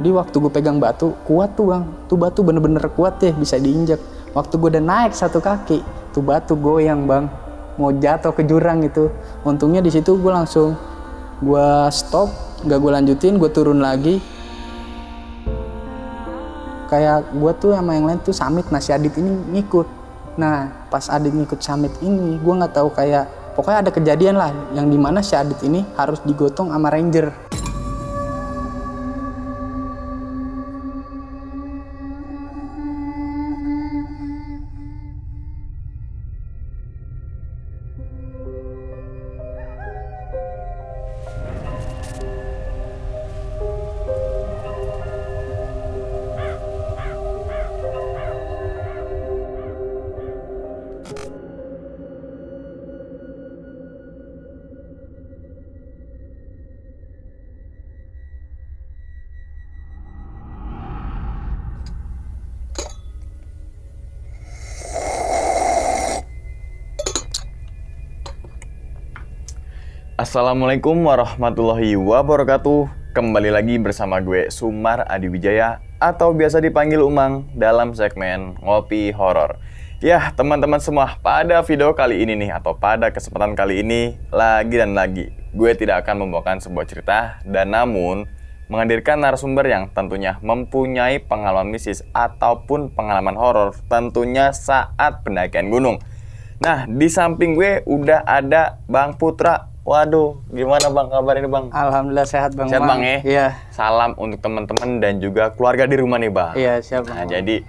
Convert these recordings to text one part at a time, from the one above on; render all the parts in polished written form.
Jadi waktu gue pegang batu, kuat tuh bang. Tuh batu bener-bener kuat ya, bisa diinjak. Waktu gue udah naik satu kaki, tuh batu goyang bang. Mau jatuh ke jurang gitu. Untungnya di situ gue langsung, gue stop, gak gue lanjutin, gue turun lagi. Kayak gue tuh sama yang lain tuh Samit, nah si Adit ini ngikut. Nah pas Adit ngikut Samit ini, gue gak tahu kayak, pokoknya ada kejadian lah yang dimana si Adit ini harus digotong sama ranger. Assalamualaikum warahmatullahi wabarakatuh. Kembali lagi bersama gue Sumar Adiwijaya atau biasa dipanggil Umang dalam segmen Ngopi Horor. Ya teman-teman semua, pada video kali ini nih atau pada kesempatan kali ini lagi gue tidak akan membawakan sebuah cerita dan namun menghadirkan narasumber yang tentunya mempunyai pengalaman mistis ataupun pengalaman horor tentunya saat pendakian gunung. Nah, di samping gue udah ada Bang Putra. Waduh, gimana Bang kabar ini Bang? Alhamdulillah sehat Bang. Sehat Bang ya? Iya. Salam untuk teman-teman dan juga keluarga di rumah nih Bang. Iya siap Nah, Bang. jadi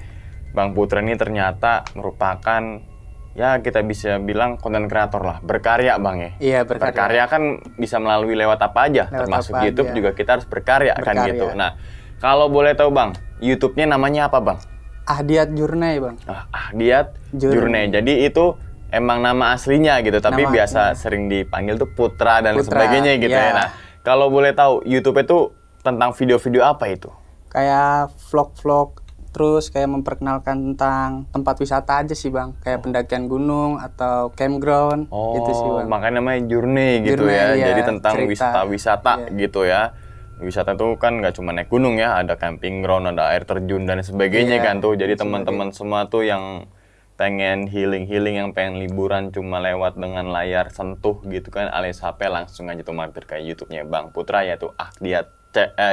Bang Putra ini ternyata merupakan, ya kita bisa bilang konten kreator lah, berkarya Bang ya? Iya berkarya. Berkarya kan bisa melalui lewat apa aja, Lewat termasuk apa YouTube aja. juga kita harus berkarya kan Berkarya. gitu. Nah, kalau boleh tahu Bang, YouTube-nya namanya apa Bang? Ahdiat Journey Bang. Ahdiat Journey. Journey. Jadi itu emang nama aslinya gitu, tapi Nama biasa aslinya. sering dipanggil tuh Putra dan Putra, sebagainya gitu iya. ya. Nah, kalau boleh tahu YouTube itu tentang video-video apa itu? Kayak vlog-vlog, terus kayak memperkenalkan tentang tempat wisata aja sih Bang. Kayak pendakian gunung atau campground gitu sih Bang. Makanya namanya Journey gitu Journey, ya. iya, Jadi tentang cerita. wisata-wisata Iya. gitu ya. Wisata tuh kan nggak cuma naik gunung ya, ada camping ground, ada air terjun dan sebagainya Iya, kan tuh. Jadi dan teman-teman semua tuh yang pengen healing, yang pengen liburan cuma lewat dengan layar sentuh gitu kan alias HP, langsung aja tuh mampir ke YouTube-nya Bang Putra yaitu Ahdiat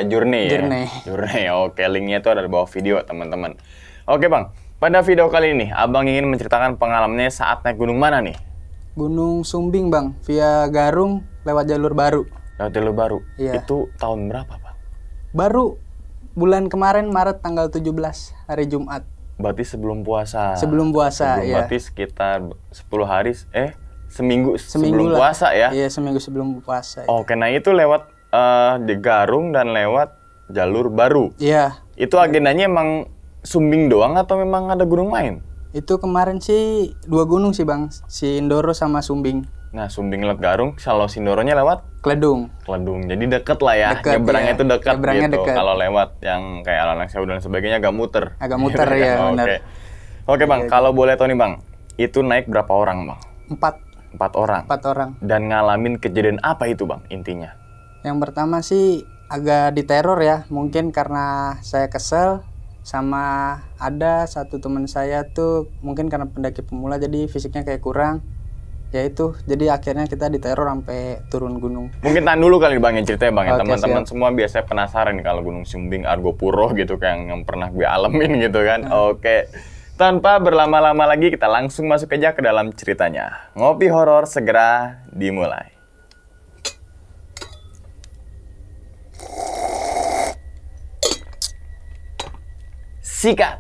Journey ya. Journey. Oke, linknya tuh ada di bawah video teman-teman. Oke Bang, pada video kali ini Abang ingin menceritakan pengalamannya saat naik gunung mana nih? Gunung Sumbing Bang, via Garung lewat jalur baru. Lewat jalur baru. Iya. Itu tahun berapa Bang? Baru bulan kemarin Maret tanggal 17 hari Jumat. Berarti sebelum puasa. Sebelum puasa, iya. Berarti sekitar 10 hari, seminggu Seminggu sebelum lah. puasa ya? Iya, seminggu sebelum puasa. Oke, nah itu lewat di Garung dan lewat jalur baru. Iya, Itu agendanya emang Sumbing doang atau memang ada gunung lain? itu kemarin sih 2 gunung sih Bang, Sindoro sama Sumbing. Nah, Sumbing lewat Garung, kalau Sindoronya lewat Kledung. Keledung. Jadi deket lah ya, Deket, nyebrangnya iya. itu dekat Nyebrangnya gitu. deket. Kalau lewat yang kayak Alang Sewu dan sebagainya agak muter. Agak muter, Gitu ya, kan? benar. Oke Bang, Iya, kalau boleh tahu nih Bang, itu naik berapa orang Bang? 4 4 orang. orang. Dan ngalamin kejadian apa itu Bang intinya? Yang pertama sih agak diteror ya, mungkin karena saya kesel sama ada satu teman saya tuh mungkin karena pendaki pemula jadi fisiknya kayak kurang. Ya itu, jadi akhirnya kita diteror sampai turun gunung. Mungkin tahan dulu kali Bang yang ceritanya Bang. Ya. Oke, Teman-teman siap. semua biasanya penasaran nih kalau Gunung Sumbing, Argopuro gitu kayak yang pernah gue alamin gitu kan. Oke. Tanpa berlama-lama lagi kita langsung masuk aja ke dalam ceritanya. Ngopi horor segera dimulai. Sikat.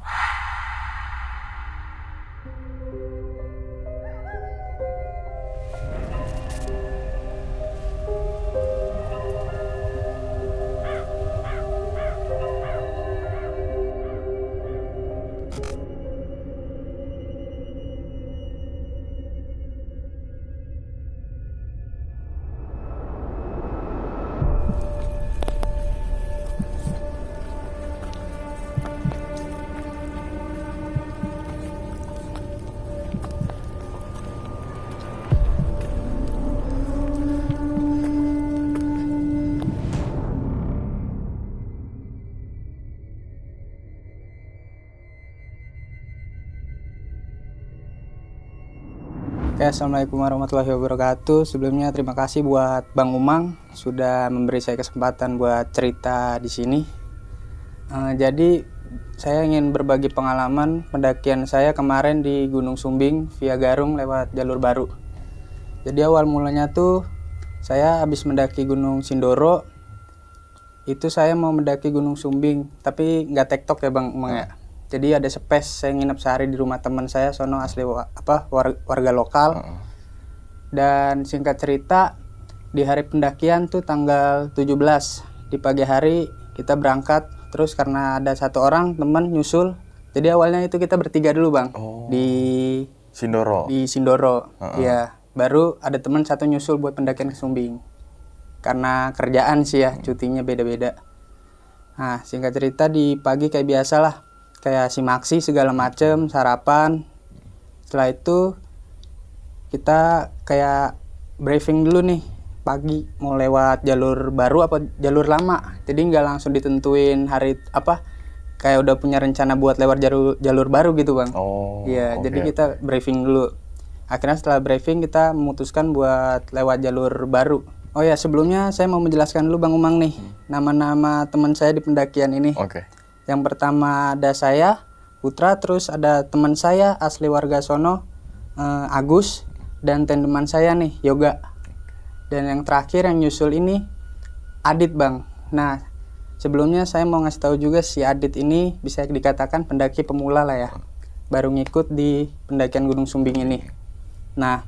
Oke, Assalamualaikum warahmatullahi wabarakatuh. Sebelumnya terima kasih buat Bang Umang sudah memberi saya kesempatan buat cerita di sini. Jadi saya ingin berbagi pengalaman pendakian saya kemarin di Gunung Sumbing via Garung lewat jalur baru. Jadi awal mulanya tuh saya habis mendaki Gunung Sindoro. Itu saya mau mendaki Gunung Sumbing, tapi nggak tektok ya Bang Umang ya. Jadi ada space, saya nginep sehari di rumah teman saya sono asli warga lokal. Dan singkat cerita di hari pendakian tuh tanggal 17 di pagi hari kita berangkat, terus karena ada satu orang teman nyusul. Jadi awalnya itu kita bertiga dulu Bang. Di Sindoro. Di Sindoro. Iya, baru ada teman satu nyusul buat pendakian ke Sumbing. Karena kerjaan sih ya, cutinya beda-beda. Nah, singkat cerita di pagi kayak biasa lah. Kayak simaksi segala macem, sarapan. Setelah itu kita kayak briefing dulu nih pagi mau lewat jalur baru apa jalur lama. Jadi nggak langsung ditentuin hari apa, kayak udah punya rencana buat lewat jalur baru gitu Bang. Iya, jadi kita briefing dulu. Akhirnya setelah briefing kita memutuskan buat lewat jalur baru. Oh ya, sebelumnya saya mau menjelaskan dulu Bang Umang nih nama-nama teman saya di pendakian ini. Yang pertama ada saya, Putra, terus ada teman saya asli warga sono, Agus, dan teman saya nih, Yoga. Dan yang terakhir yang nyusul ini, Adit Bang. Nah, sebelumnya saya mau ngasih tahu juga si Adit ini bisa dikatakan pendaki pemula lah ya. Baru ngikut di pendakian Gunung Sumbing ini. Nah,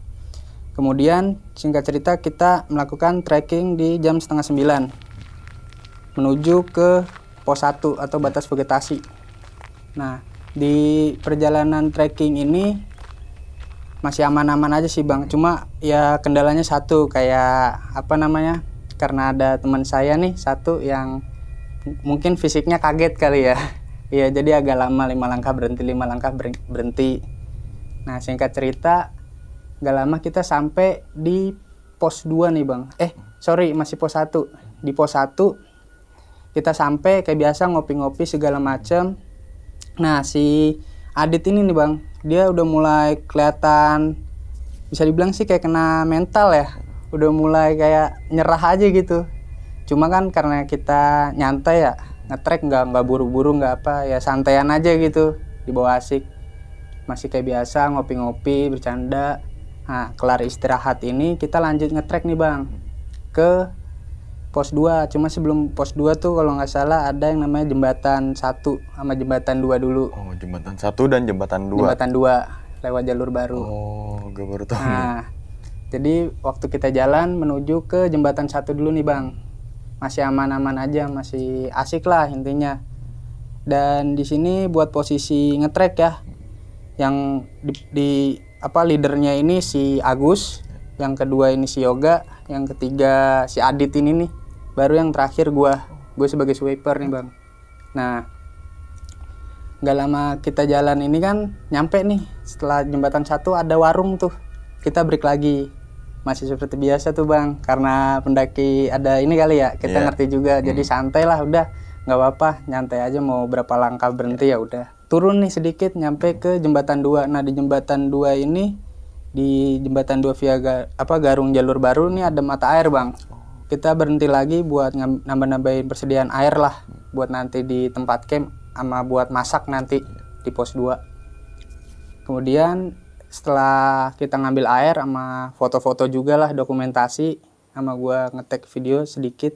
kemudian singkat cerita kita melakukan trekking di jam 8:30 menuju ke pos 1 atau batas vegetasi. Nah, di perjalanan trekking ini masih aman-aman aja sih Bang. Cuma ya kendalanya satu, kayak apa namanya? Karena ada teman saya nih satu yang mungkin fisiknya kaget kali ya. Iya, jadi agak lama 5 langkah berhenti, 5 langkah berhenti. Nah, singkat cerita gak lama kita sampai di pos 2 nih Bang. Masih pos 1. Di pos 1 kita sampai kayak biasa ngopi-ngopi segala macam. Nah, si Adit ini nih Bang, dia udah mulai kelihatan bisa dibilang sih kayak kena mental ya. Udah mulai kayak nyerah aja gitu. Cuma kan karena kita nyantai ya, ngetrek nggak buru-buru, nggak apa, ya santaian aja gitu, dibawa asik. Masih kayak biasa ngopi-ngopi, bercanda. Nah, kelar istirahat ini kita lanjut ngetrek nih Bang ke pos 2. Cuma sebelum pos 2 tuh kalau nggak salah ada yang namanya jembatan 1 sama jembatan 2 dulu. Jembatan 1 dan jembatan 2. Jembatan 2 lewat jalur baru. Gue baru tahu. Nah, jadi waktu kita jalan menuju ke jembatan 1 dulu nih Bang. Masih aman-aman aja, masih asik lah intinya. Dan di sini buat posisi ngetrek ya. Yang leadernya ini si Agus, yang kedua ini si Yoga, yang ketiga si Adit ini nih. Baru yang terakhir gue sebagai sweeper nih Bang. Nah, gak lama kita jalan ini kan nyampe nih. Setelah jembatan 1 ada warung tuh. Kita break lagi. Masih seperti biasa tuh Bang. Karena pendaki ada ini kali ya. Kita ngerti juga. Jadi santai lah udah. Gak apa-apa. Nyantai aja mau berapa langkah berhenti ya udah. Turun nih sedikit nyampe ke jembatan 2. Nah, di jembatan 2 ini, di jembatan 2 via Garung jalur baru nih ada mata air Bang. Kita berhenti lagi buat nambah-nambahin persediaan air lah buat nanti di tempat camp sama buat masak nanti di pos 2. Kemudian setelah kita ngambil air sama foto-foto juga lah, dokumentasi sama gua ngetek video sedikit,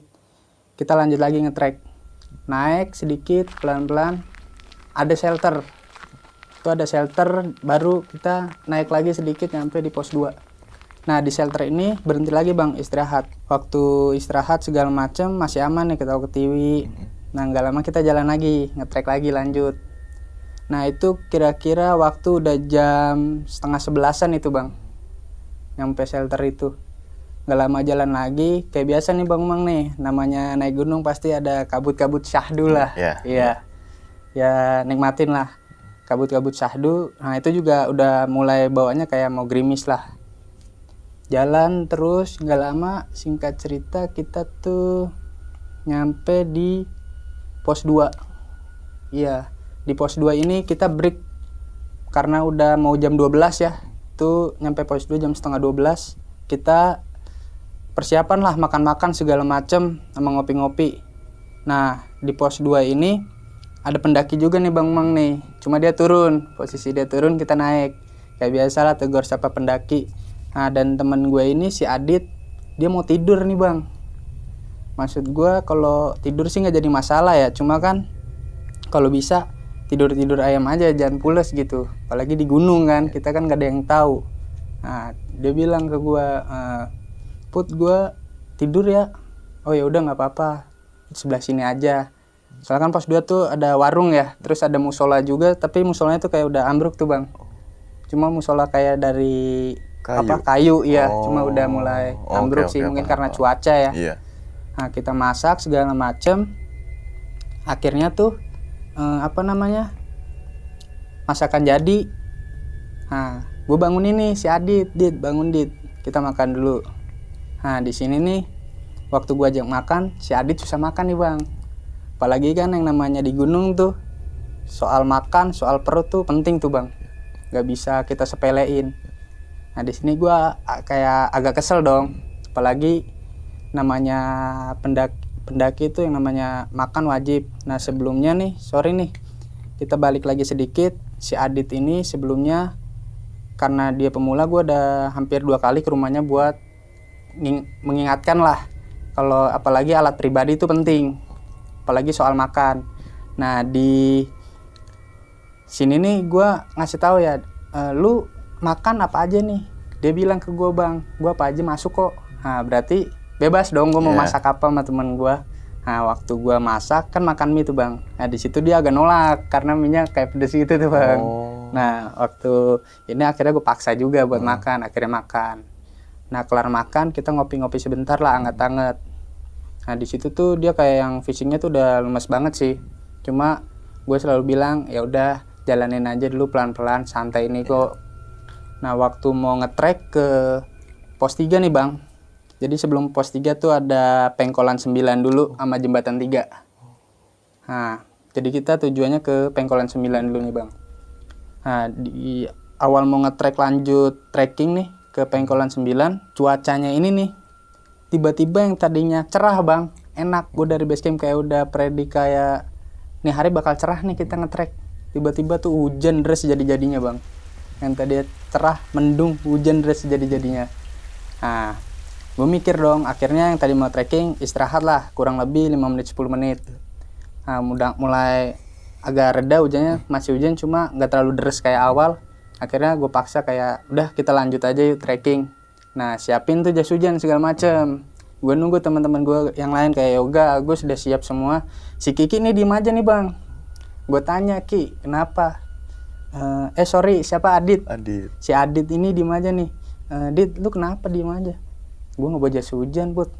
kita lanjut lagi ngetrek. Naik sedikit pelan-pelan, ada shelter. Itu ada shelter, baru kita naik lagi sedikit sampai di pos 2. Nah, di shelter ini berhenti lagi Bang, istirahat. Waktu istirahat segala macam masih aman nih, ketawa ketiwi. Nah, nggak lama kita jalan lagi, ngetrek lagi lanjut. Nah, itu kira-kira waktu udah jam 10:30 itu Bang, nyampe shelter itu. Nggak lama jalan lagi, kayak biasa nih Bang Mang nih, namanya naik gunung pasti ada kabut-kabut syahdu lah. Iya. Ya nikmatin lah kabut-kabut syahdu. Nah, itu juga udah mulai bawaannya kayak mau gerimis lah. Jalan terus nggak lama, singkat cerita kita tuh nyampe di pos 2. Iya, di pos 2 ini kita break karena udah mau jam 12 ya. itu nyampe pos 2 jam setengah 12. Kita persiapan lah makan-makan segala macem sama ngopi-ngopi. Nah di pos 2 ini ada pendaki juga nih Bang Mang nih. Cuma dia turun, posisi dia turun kita naik. Kayak biasa lah tegur sapa pendaki. Nah dan temen gue ini si Adit, dia mau tidur nih Bang. Maksud gue kalau tidur sih nggak jadi masalah ya. Cuma kan kalau bisa tidur ayam aja, jangan pules gitu. Apalagi di gunung kan, kita kan nggak ada yang tahu. Nah dia bilang ke gue, Put gue tidur ya. Oh ya udah nggak apa-apa, di sebelah sini aja. Soalnya kan pos 2 tuh ada warung ya, terus ada musola juga, tapi musolanya tuh kayak udah ambruk tuh Bang. Cuma musola kayak dari kayu ya, cuma udah mulai ambruk sih, mungkin karena cuaca ya. Iya. Nah kita masak segala macem, akhirnya tuh masakan jadi. Nah gue bangunin nih si Adit, bangun Dit, kita makan dulu. Nah di sini nih waktu gue ajak makan, si Adit susah makan nih Bang. Apalagi kan yang namanya di gunung tuh soal makan, soal perut tuh penting tuh Bang, nggak bisa kita sepelein. Nah di sini gue kayak agak kesel dong, apalagi namanya pendaki itu yang namanya makan wajib. Nah sebelumnya nih, sorry nih, kita balik lagi sedikit. Si Adit ini sebelumnya karena dia pemula, gue udah hampir 2 kali ke rumahnya buat mengingatkan lah kalau apalagi alat pribadi itu penting, apalagi soal makan. Nah di sini nih gue ngasih tahu ya, lu makan apa aja nih. Dia bilang ke gue Bang, gue apa aja masuk kok. Nah berarti bebas dong gue mau masak apa sama temen gue. Nah waktu gue masak kan makan mie tuh Bang. Nah di situ dia agak nolak karena minyak kayak pedes gitu tuh Bang. Nah waktu ini akhirnya gue paksa juga buat makan, akhirnya makan. Nah kelar makan kita ngopi-ngopi sebentar lah, anget-anget. Nah di situ tuh dia kayak yang fisiknya tuh udah lemes banget sih. Cuma gue selalu bilang ya udah jalanin aja dulu pelan-pelan, santai ini kok. Nah waktu mau nge-trek ke pos 3 nih Bang. Jadi sebelum pos 3 tuh ada Pengkolan 9 dulu sama Jembatan 3. Nah jadi kita tujuannya ke Pengkolan 9 dulu nih Bang. Nah di awal mau nge-trek lanjut trekking nih ke Pengkolan 9, cuacanya ini nih tiba-tiba yang tadinya cerah Bang, enak. Gue dari base camp kayak udah predik kayak nih hari bakal cerah nih kita nge-trek. Tiba-tiba tuh hujan deras jadi-jadinya Bang. Yang tadi cerah, mendung, hujan deras jadi-jadinya. Nah, gue mikir dong, akhirnya yang tadi mau trekking istirahat lah, kurang lebih 5 menit 10 menit. Nah, mulai agak reda hujannya, masih hujan cuma nggak terlalu deras kayak awal. Akhirnya gue paksa kayak udah kita lanjut aja yuk trekking. Nah siapin tuh jas hujan segala macem. Gue nunggu teman-teman gue yang lain kayak yoga, gue sudah siap semua. Si Kiki nih diem aja nih Bang. Gue tanya, Ki kenapa? Sorry siapa? Adit. Si Adit ini diem aja nih. Dit lu kenapa diem aja? Gue nggak bawa jas hujan Bud.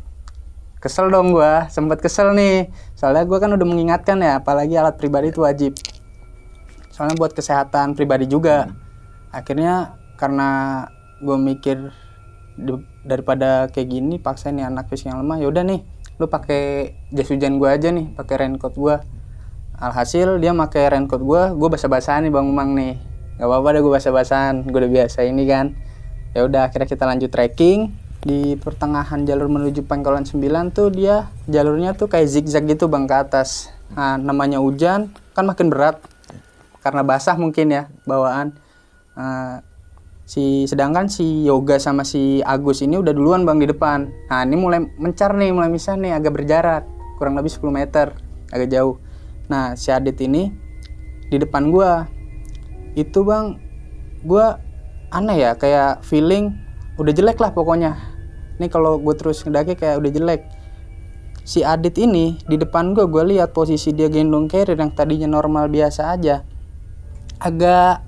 Kesel dong gue, sempet kesel nih. Soalnya gue kan udah mengingatkan ya, apalagi alat pribadi itu wajib. Soalnya buat kesehatan pribadi juga. Akhirnya karena gue mikir daripada kayak gini paksa nih anak fisik yang lemah, yaudah nih lu pakai jas hujan gue aja nih, pakai raincoat gue. Alhasil dia pakai raincoat gue basah-basahan nih Bang Umang nih. Gak apa-apa deh gue basah-basahan, gue udah biasa ini kan. Ya udah akhirnya kita lanjut trekking. Di pertengahan jalur menuju Pengkolan 9 tuh dia jalurnya tuh kayak zigzag gitu Bang ke atas. Nah namanya hujan kan makin berat karena basah mungkin ya bawaan. Sedangkan si Yoga sama si Agus ini udah duluan Bang di depan. Nah ini mulai mencar nih, mulai misah nih, agak berjarak kurang lebih 10 meter, agak jauh. Nah si Adit ini di depan gua itu Bang, gua aneh ya, kayak feeling udah jelek lah pokoknya. Nih kalau gue terus ngedaki kayak udah jelek. Si Adit ini di depan gue lihat posisi dia gendong carrier yang tadinya normal biasa aja, agak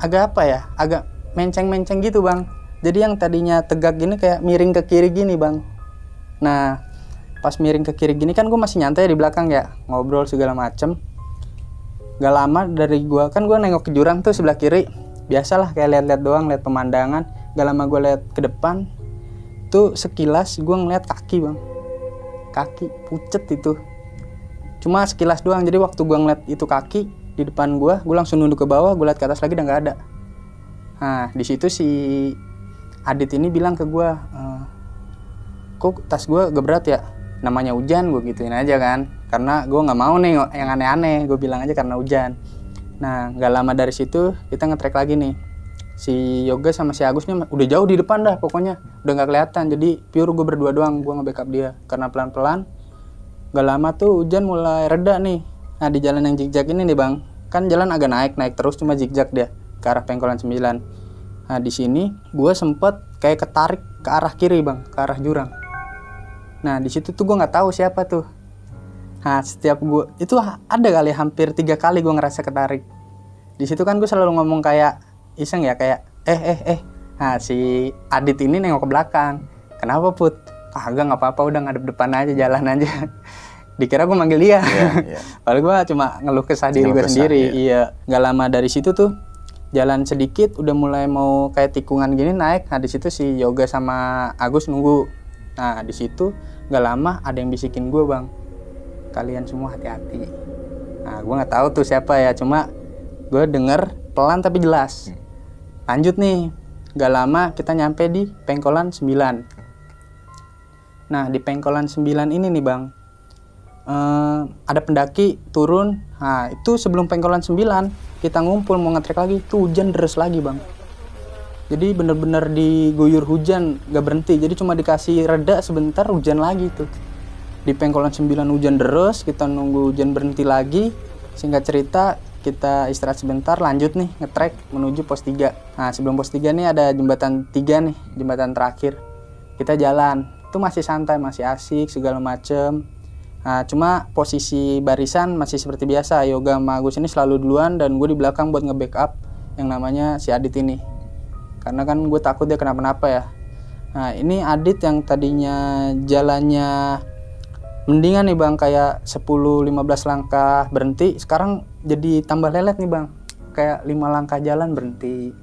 apa ya, agak menceng-menceng gitu Bang. Jadi yang tadinya tegak gini kayak miring ke kiri gini Bang. Nah pas miring ke kiri gini kan gue masih nyantai di belakang ya, ngobrol segala macem. Gak lama dari gue kan gue nengok ke jurang tuh sebelah kiri, biasalah kayak lihat-lihat doang, lihat pemandangan. Gak lama gue lihat ke depan tuh sekilas gue ngeliat kaki Bang, kaki pucet itu, cuma sekilas doang. Jadi waktu gue ngeliat itu kaki di depan gue langsung nunduk ke bawah, gue liat ke atas lagi udah nggak ada. Nah di situ si Adit ini bilang ke gue, kok tas gue gak berat ya? Namanya hujan, gue gituin aja kan. Karena gue nggak mau nih yang aneh-aneh, gue bilang aja karena hujan. Nah nggak lama dari situ kita nge-track lagi nih. Si Yoga sama si Agusnya udah jauh di depan dah pokoknya, udah nggak kelihatan. Jadi pure gue berdua doang, gue nge-backup dia. Karena pelan-pelan, nggak lama tuh hujan mulai reda nih. Nah di jalan yang zigzag ini nih bang, kan jalan agak naik terus cuma zigzag dia ke arah Pengkolan 9. Nah di sini gue sempet kayak ketarik ke arah kiri bang, ke arah jurang. Nah di situ tuh gue nggak tahu siapa tuh. Nah setiap gue itu ada kali hampir 3 kali gue ngerasa ketarik. Di situ kan gue selalu ngomong kayak iseng ya, kayak Nah si Adit ini nengok ke belakang. Kenapa Put? Kagak, nggak apa-apa, udah ngadep depan aja, jalan aja. Dikira gue manggil dia. Yeah. Padahal gue cuma ngeluh kesah diri gue sendiri. Iya. Gak lama dari situ tuh jalan sedikit udah mulai mau kayak tikungan gini naik. Nah di situ si Yoga sama Agus nunggu. Nah di situ gak lama ada yang bisikin gue bang, kalian semua hati-hati. Nah gue nggak tahu tuh siapa ya, cuma gue denger pelan tapi jelas. Lanjut nih, gak lama kita nyampe di Pengkolan 9. Nah di Pengkolan 9 ini nih bang, ada pendaki turun. Nah itu sebelum Pengkolan 9 kita ngumpul mau nge-trek lagi, tuh hujan deres lagi bang. Jadi bener-bener diguyur hujan, gak berhenti. Jadi cuma dikasih reda sebentar, hujan lagi tuh. Di Pengkolan 9 hujan deres, kita nunggu hujan berhenti lagi. Singkat cerita, kita istirahat sebentar, lanjut nih nge-trek menuju pos 3. Nah sebelum pos 3 nih ada jembatan 3 nih, jembatan terakhir. Kita jalan, itu masih santai, masih asik, segala macem. Nah cuma posisi barisan masih seperti biasa, Yoga sama Agus ini selalu duluan dan gue di belakang buat nge-backup yang namanya si Adit ini. Karena kan gue takut dia kenapa-napa ya. Nah ini Adit yang tadinya jalannya mendingan nih bang, kayak 10-15 langkah berhenti, sekarang jadi tambah lelet nih bang. Kayak 5 langkah jalan berhenti,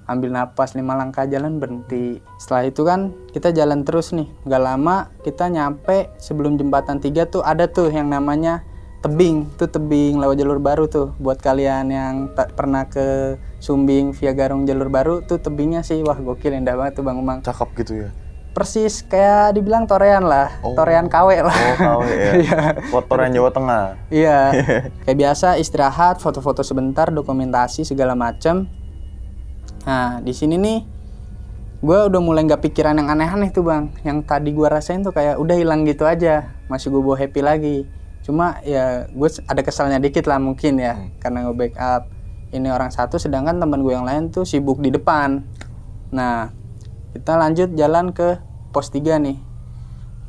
ambil napas, 5 langkah jalan berhenti. Setelah itu kan kita jalan terus nih. Gak lama kita nyampe sebelum jembatan 3 tuh ada tuh yang namanya tebing. Tuh tebing lewat jalur baru tuh. Buat kalian yang pernah ke Sumbing via Garung jalur baru, tuh tebingnya sih wah gokil, indah banget tuh Bang Umang. Cakep gitu ya? Persis kayak dibilang torean lah, torean KW lah. KW ya. Torean Jawa Tengah. Iya. Kayak biasa istirahat, foto-foto sebentar, dokumentasi segala macem. Nah di sini nih gue udah mulai nggak pikiran yang aneh-aneh tuh bang. Yang tadi gue rasain tuh kayak udah hilang gitu aja, masih gue bawa happy lagi. Cuma ya gue ada kesalnya dikit lah mungkin ya, karena nge-backup ini orang satu, sedangkan teman gue yang lain tuh sibuk di depan. Nah kita lanjut jalan ke pos 3 nih.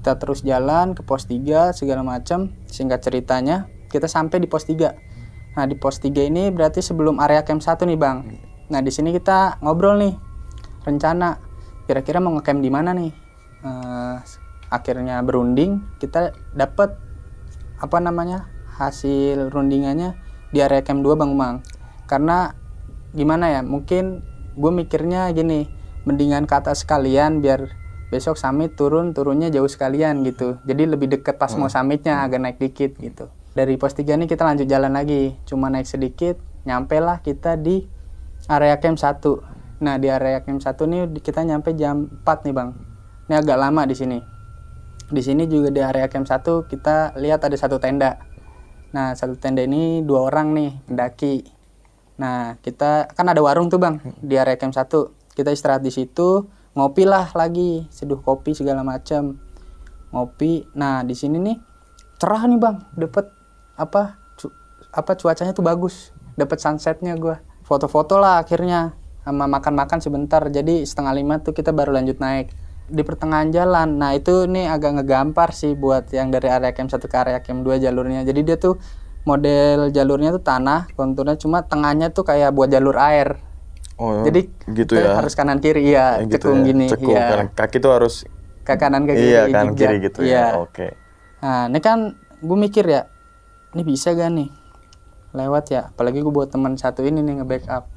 Kita terus jalan ke pos 3 segala macam. Singkat ceritanya kita sampai di pos 3. Nah di pos 3 ini berarti sebelum area camp 1 nih bang. Nah di sini kita ngobrol nih rencana kira-kira mau nge-camp di mana nih. Akhirnya berunding, kita dapat hasil rundingannya di area camp 2 Bang Umang. Karena gimana ya, mungkin gue mikirnya gini, mendingan ke atas sekalian biar besok summit turunnya jauh sekalian gitu. Jadi lebih deket pas mau summitnya, agak naik dikit gitu. Dari pos 3 nih kita lanjut jalan lagi, cuma naik sedikit, nyampe lah kita di area camp 1. Nah di area camp 1 nih kita nyampe jam 4 nih Bang. Ini agak lama di sini. Di sini juga di area camp 1 kita lihat ada satu tenda. Nah satu tenda ini 2 orang nih pendaki. Nah kita kan ada warung tuh Bang di area camp 1. Kita istirahat di situ, ngopi lah lagi, seduh kopi segala macam. Ngopi. Nah di sini nih cerah nih Bang, dapet cuacanya tuh bagus, dapet sunsetnya gue. Foto-foto lah akhirnya, sama makan-makan sebentar. Jadi 4:30 tuh kita baru lanjut naik. Di pertengahan jalan, nah itu nih agak ngegampar sih buat yang dari area camp 1 ke area camp 2 jalurnya. Jadi dia tuh model jalurnya tuh tanah, konturnya cuma tengahnya tuh kayak buat jalur air. Oh, jadi gitu ya. Harus kanan kiri ya, gitu cekung ya. gini. Cekung, ya. Kaki tuh harus ke kanan ke kiri. Iya, kanan kiri gitu ya. Oke. Nah, ini kan gue mikir ya, ini bisa gak nih lewat ya? Apalagi gue buat teman satu ini nih nge-backup.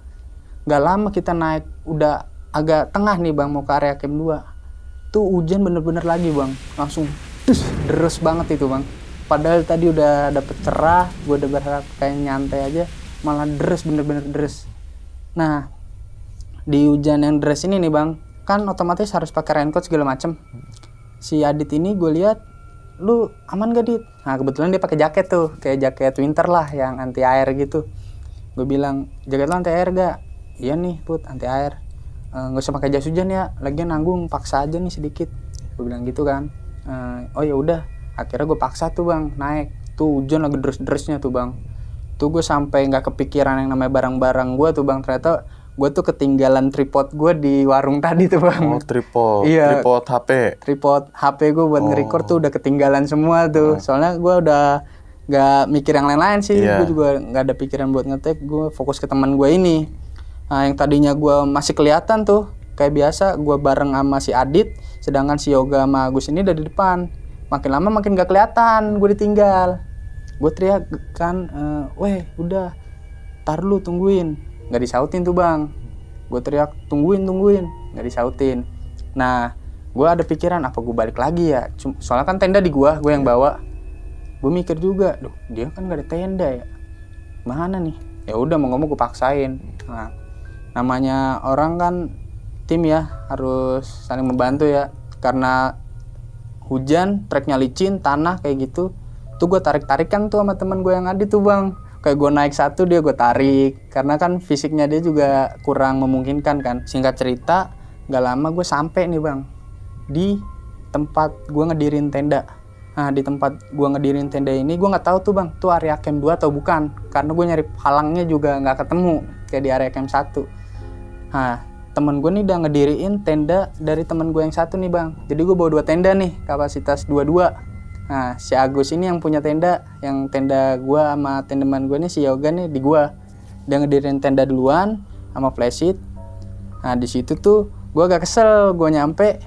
Gak lama kita naik, udah agak tengah nih Bang, mau ke area camp 2. Tuh hujan bener-bener lagi Bang, langsung deres banget itu Bang. Padahal tadi udah dapet cerah, gue udah berharap kayak nyantai aja, malah deres, bener-bener deres. Nah di hujan yang deras ini nih bang, kan otomatis harus pakai raincoat segala macem. Si Adit ini gue lihat, lu aman gak Dit? Nah kebetulan dia pakai jaket tuh, kayak jaket winter lah yang anti air gitu. Gue bilang, jaket lu anti air gak? Iya nih Put, anti air. Nggak usah pakai jas hujan ya, lagian nanggung, paksa aja nih sedikit. Gue bilang gitu kan. Oh ya udah, akhirnya gue paksa tuh bang naik. Tuh hujan lagi deres-deresnya tuh bang. Tuh gue sampai nggak kepikiran yang namanya barang-barang gue tuh bang. Ternyata gue tuh ketinggalan tripod gue di warung tadi tuh bang. Oh tripod, iya, tripod HP. Tripod HP gue buat nge-record tuh udah ketinggalan semua tuh. Soalnya gue udah nggak mikir yang lain-lain sih. Gue juga nggak ada pikiran buat ngetek. Gue fokus ke teman gue ini. Nah yang tadinya gue masih kelihatan tuh kayak biasa gue bareng sama si Adit, sedangkan si Yoga sama Agus ini udah di depan. Makin lama makin gak kelihatan, gue ditinggal. Gue teriak kan, weh udah, tar lu tungguin. Gak disautin tuh bang. Gue teriak tungguin, gak disautin. Nah gue ada pikiran apa gue balik lagi ya. Soalnya kan tenda di gue yang bawa. Gue mikir juga, duh dia kan gak ada tenda ya. Mana nih? Ya udah mau ngomong gue paksain. Nah, namanya orang kan tim ya, harus saling membantu ya. Karena hujan, treknya licin, tanah kayak gitu. Tuh gue tarik-tarikan tuh sama teman gue yang Adi tuh bang. Kayak gue naik satu dia gue tarik. Karena kan fisiknya dia juga kurang memungkinkan kan. Singkat cerita, gak lama gue sampai nih bang di tempat gue ngedirin tenda. Nah di tempat gue ngedirin tenda ini gue gak tahu tuh bang, tuh area camp 2 atau bukan. Karena gue nyari halangnya juga gak ketemu kayak di area camp 1. Nah temen gue nih udah ngediriin tenda dari temen gue yang satu nih bang. Jadi gue bawa 2 tenda nih, kapasitas 22. Nah si Agus ini yang punya tenda, yang tenda gue sama teman gue nih si Yoga nih di gue. Dia ngedirin tenda duluan sama flashit. Nah di situ tuh gue agak kesel, gue nyampe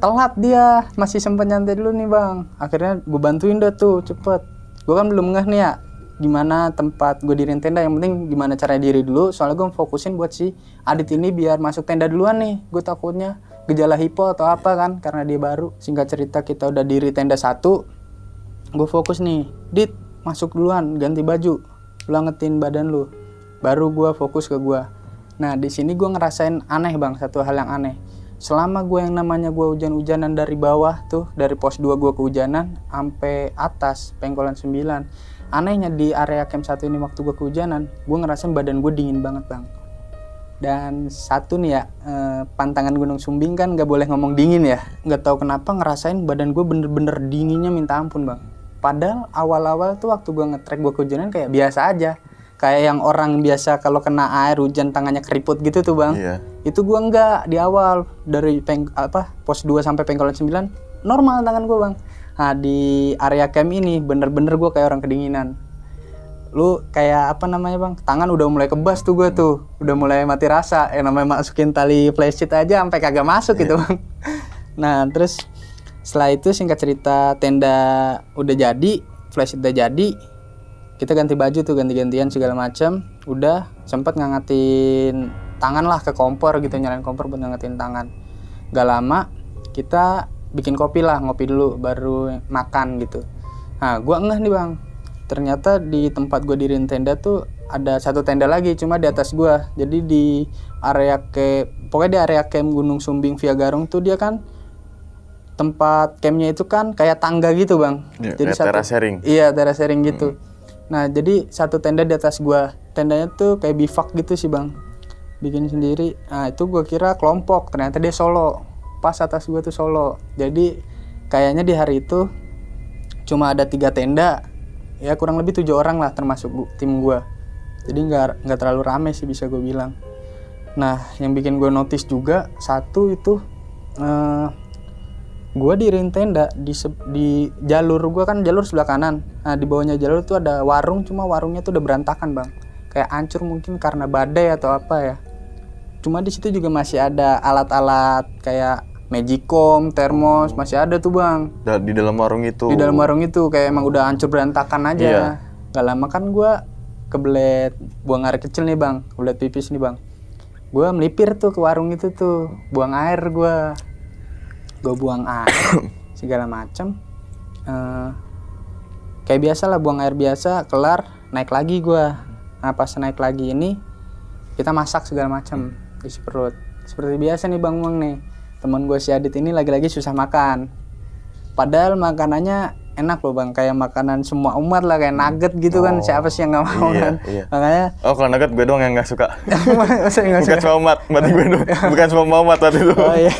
telat dia, masih sempet nyantai dulu nih bang. Akhirnya gue bantuin dah tuh cepet. Gue kan belum ngeh nih ya gimana tempat gue diriin tenda, yang penting gimana caranya diri dulu. Soalnya gue fokusin buat si Adit ini biar masuk tenda duluan nih. Gue takutnya gejala hipo atau apa kan, karena dia baru. Singkat cerita kita udah diri tenda 1. Gue fokus nih, Dit masuk duluan, ganti baju, lu angetin badan lu, baru gue fokus ke gue. Nah di sini gue ngerasain aneh bang, satu hal yang aneh. Selama gue yang namanya gue hujan-hujanan dari bawah tuh, dari pos 2 gue kehujanan sampai atas Pengkolan 9. Anehnya di area camp 1 ini waktu gue kehujanan, gue ngerasain badan gue dingin banget bang. Dan satu nih ya, pantangan Gunung Sumbing kan gak boleh ngomong dingin ya. Gak tahu kenapa ngerasain badan gue bener-bener dinginnya minta ampun bang. Padahal awal-awal tuh waktu gue nge-trek gue kehujanan kayak biasa aja. Kayak yang orang biasa kalau kena air hujan tangannya keriput gitu tuh bang. Iya. Itu gue enggak di awal, dari pos 2 sampai Pengkolan 9 normal tangan gue bang. Nah di area camp ini bener-bener gue kayak orang kedinginan. Lu kayak apa namanya bang, tangan udah mulai kebas tuh gue tuh, udah mulai mati rasa. Yang namanya masukin tali flashit aja sampai kagak masuk gitu bang. Nah terus setelah itu singkat cerita tenda udah jadi, flashit udah jadi, kita ganti baju tuh, ganti-gantian segala macam. Udah sempet ngangetin tangan lah ke kompor gitu, nyalain kompor buat ngangetin tangan. Gak lama kita bikin kopi lah, ngopi dulu baru makan gitu. Nah gue ngeh nih bang, ternyata di tempat gue diriin tenda tuh ada satu tenda lagi, cuma di atas gue. Jadi di area pokoknya di area camp Gunung Sumbing Via Garung tuh dia kan tempat campnya itu kan kayak tangga gitu bang. Ya, jadi kayak teras sharing. Iya teras sharing gitu. Nah jadi satu tenda di atas gue, tendanya tuh kayak bivak gitu sih bang, bikin sendiri. Nah itu gue kira kelompok, ternyata dia solo. Pas atas gue tuh solo. Jadi kayaknya di hari itu cuma ada 3 tenda, ya kurang lebih 7 orang lah termasuk tim gue. Jadi nggak terlalu rame sih bisa gue bilang. Nah yang bikin gue notice juga satu itu, gue diriin tenda di jalur gue kan jalur sebelah kanan. Nah di bawahnya jalur tuh ada warung, cuma warungnya tuh udah berantakan bang, kayak hancur mungkin karena badai atau apa ya. Cuma di situ juga masih ada alat-alat kayak magicom, termos, masih ada tuh bang. Di dalam warung itu. Di dalam warung itu kayak emang udah hancur berantakan aja. Iya. Gak lama kan gue kebelet buang air kecil nih bang, kebelet pipis nih bang. Gue melipir tuh ke warung itu tuh, buang air gue buang air segala macem. Kayak biasa lah buang air biasa, kelar naik lagi gue. Nah pas naik lagi ini kita masak segala macem. isi perut. Seperti biasa nih Bang Mang nih, teman gue si Adit ini lagi-lagi susah makan. Padahal makanannya enak loh Bang, kayak makanan semua umat lah, kayak nugget gitu kan, siapa sih yang nggak mau kan? Makanya kalau nugget gue doang yang nggak suka. Bukan semua umat, berarti gue doang. Bukan semua umat waktu itu. Oh iya.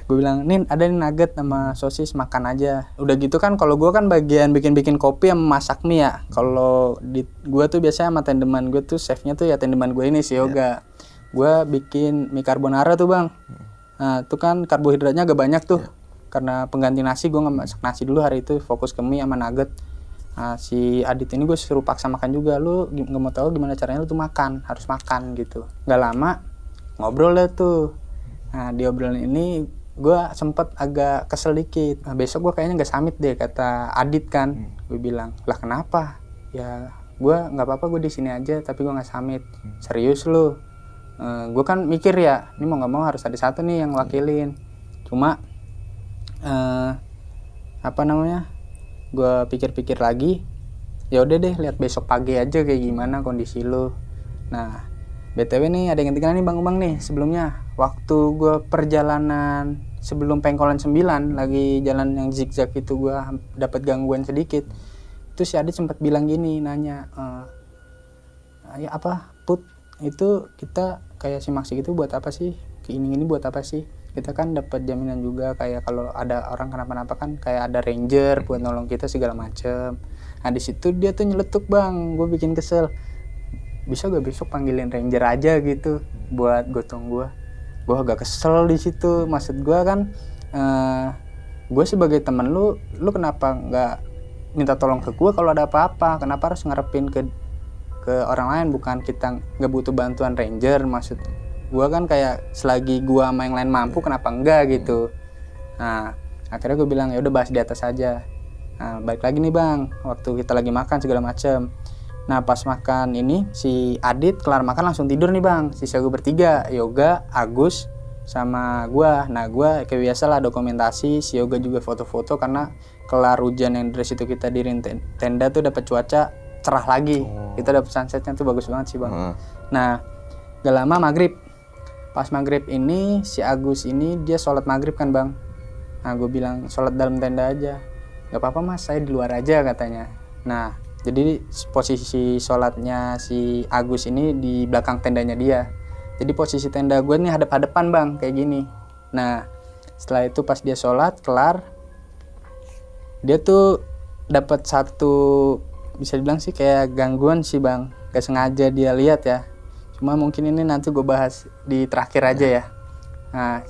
Gue bilang, nih ada nih nugget sama sosis, makan aja. Udah gitu kan, kalau gue kan bagian bikin kopia sama masak mie ya. Kalau di gue tuh biasanya sama tendeman gue tuh, chefnya tuh ya tendeman gue ini si Yoga. Gue bikin mie carbonara tuh Bang. Nah itu kan karbohidratnya agak banyak tuh. Karena pengganti nasi, gue nggak masak nasi dulu hari itu, fokus ke mie sama nugget. Nah, si Adit ini gue suruh paksa makan juga. Lu nggak mau tahu gimana caranya lu tuh makan, harus makan gitu. Nggak lama ngobrol deh tuh. Nah di obrolan ini gue sempet agak kesel dikit. Nah, besok gue kayaknya nggak samit deh, kata Adit kan. Gue bilang, lah kenapa? Ya gue nggak apa-apa, gue di sini aja, tapi gue nggak samit. Serius lu? Gue kan mikir ya, ini mau nggak mau harus ada satu nih yang wakilin. Cuma gue pikir-pikir lagi, ya udah deh, lihat besok pagi aja kayak gimana kondisi lu. Nah BTW nih ada yang ketinggalan nih Bang nih sebelumnya. Waktu gue perjalanan sebelum Pengkolan 9, lagi jalan yang zigzag itu, gue dapat gangguan sedikit. Itu si Adit sempat bilang gini, nanya, ya apa Put, itu kita kayak si Maksi itu buat apa sih? Ini buat apa sih? Kita kan dapat jaminan juga, kayak kalau ada orang kenapa-napa kan kayak ada ranger buat nolong kita segala macem. Nah di situ dia tuh nyeletuk Bang, gue bikin kesel. Bisa gak besok panggilin ranger aja gitu buat gotong gue agak kesel di situ. Maksud gue kan gue sebagai temen lu kenapa nggak minta tolong ke gue kalau ada apa-apa? Kenapa harus ngarepin ke orang lain? Bukan kita nggak butuh bantuan ranger, maksud gue kan kayak selagi gue sama yang lain mampu, kenapa enggak gitu. Nah akhirnya gue bilang ya udah bahas di atas aja. Nah balik lagi nih Bang, waktu kita lagi makan segala macem. Nah pas makan ini si Adit kelar makan langsung tidur nih Bang. Sisa gue bertiga, Yoga, Agus, sama gue. Nah gue kayak biasa lah dokumentasi. Si Yoga juga foto-foto karena kelar hujan yang dari situ kita diriin tenda tuh dapat cuaca cerah lagi. Kita dapet sunsetnya tuh bagus banget sih Bang. Nah gak lama maghrib. Pas maghrib ini si Agus ini dia sholat maghrib kan Bang. Nah gue bilang sholat dalam tenda aja. Gak apa-apa Mas, saya di luar aja katanya. Nah jadi posisi sholatnya si Agus ini di belakang tendanya dia. Jadi posisi tenda gue nih hadap-hadapan Bang, kayak gini. Nah setelah itu pas dia sholat kelar, dia tuh dapat satu, bisa dibilang sih kayak gangguan sih Bang. Gak sengaja dia lihat ya. Cuma mungkin ini nanti gue bahas di terakhir aja ya. Nah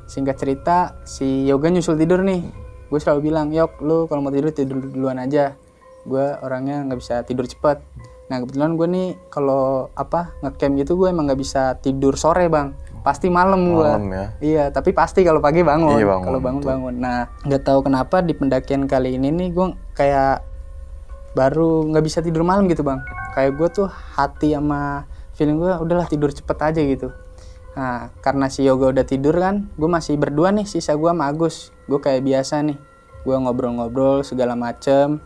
singkat cerita si Yoga nyusul tidur nih. Gue selalu bilang, Yok lu kalau mau tidur duluan aja. Gue orangnya nggak bisa tidur cepat. Nah kebetulan gue nih kalau ngecamp gitu gue emang nggak bisa tidur sore Bang, pasti malam gue. Ya? Iya tapi pasti kalau pagi bangun. Iya, Kalau bangun. Nah nggak tahu kenapa di pendakian kali ini nih gue kayak baru nggak bisa tidur malam gitu Bang. Kayak gue tuh hati sama feeling gue udahlah tidur cepet aja gitu. Nah karena si Yoga udah tidur kan, gue masih berdua nih, sisa gue sama Agus. Gue kayak biasa nih, gue ngobrol-ngobrol segala macem.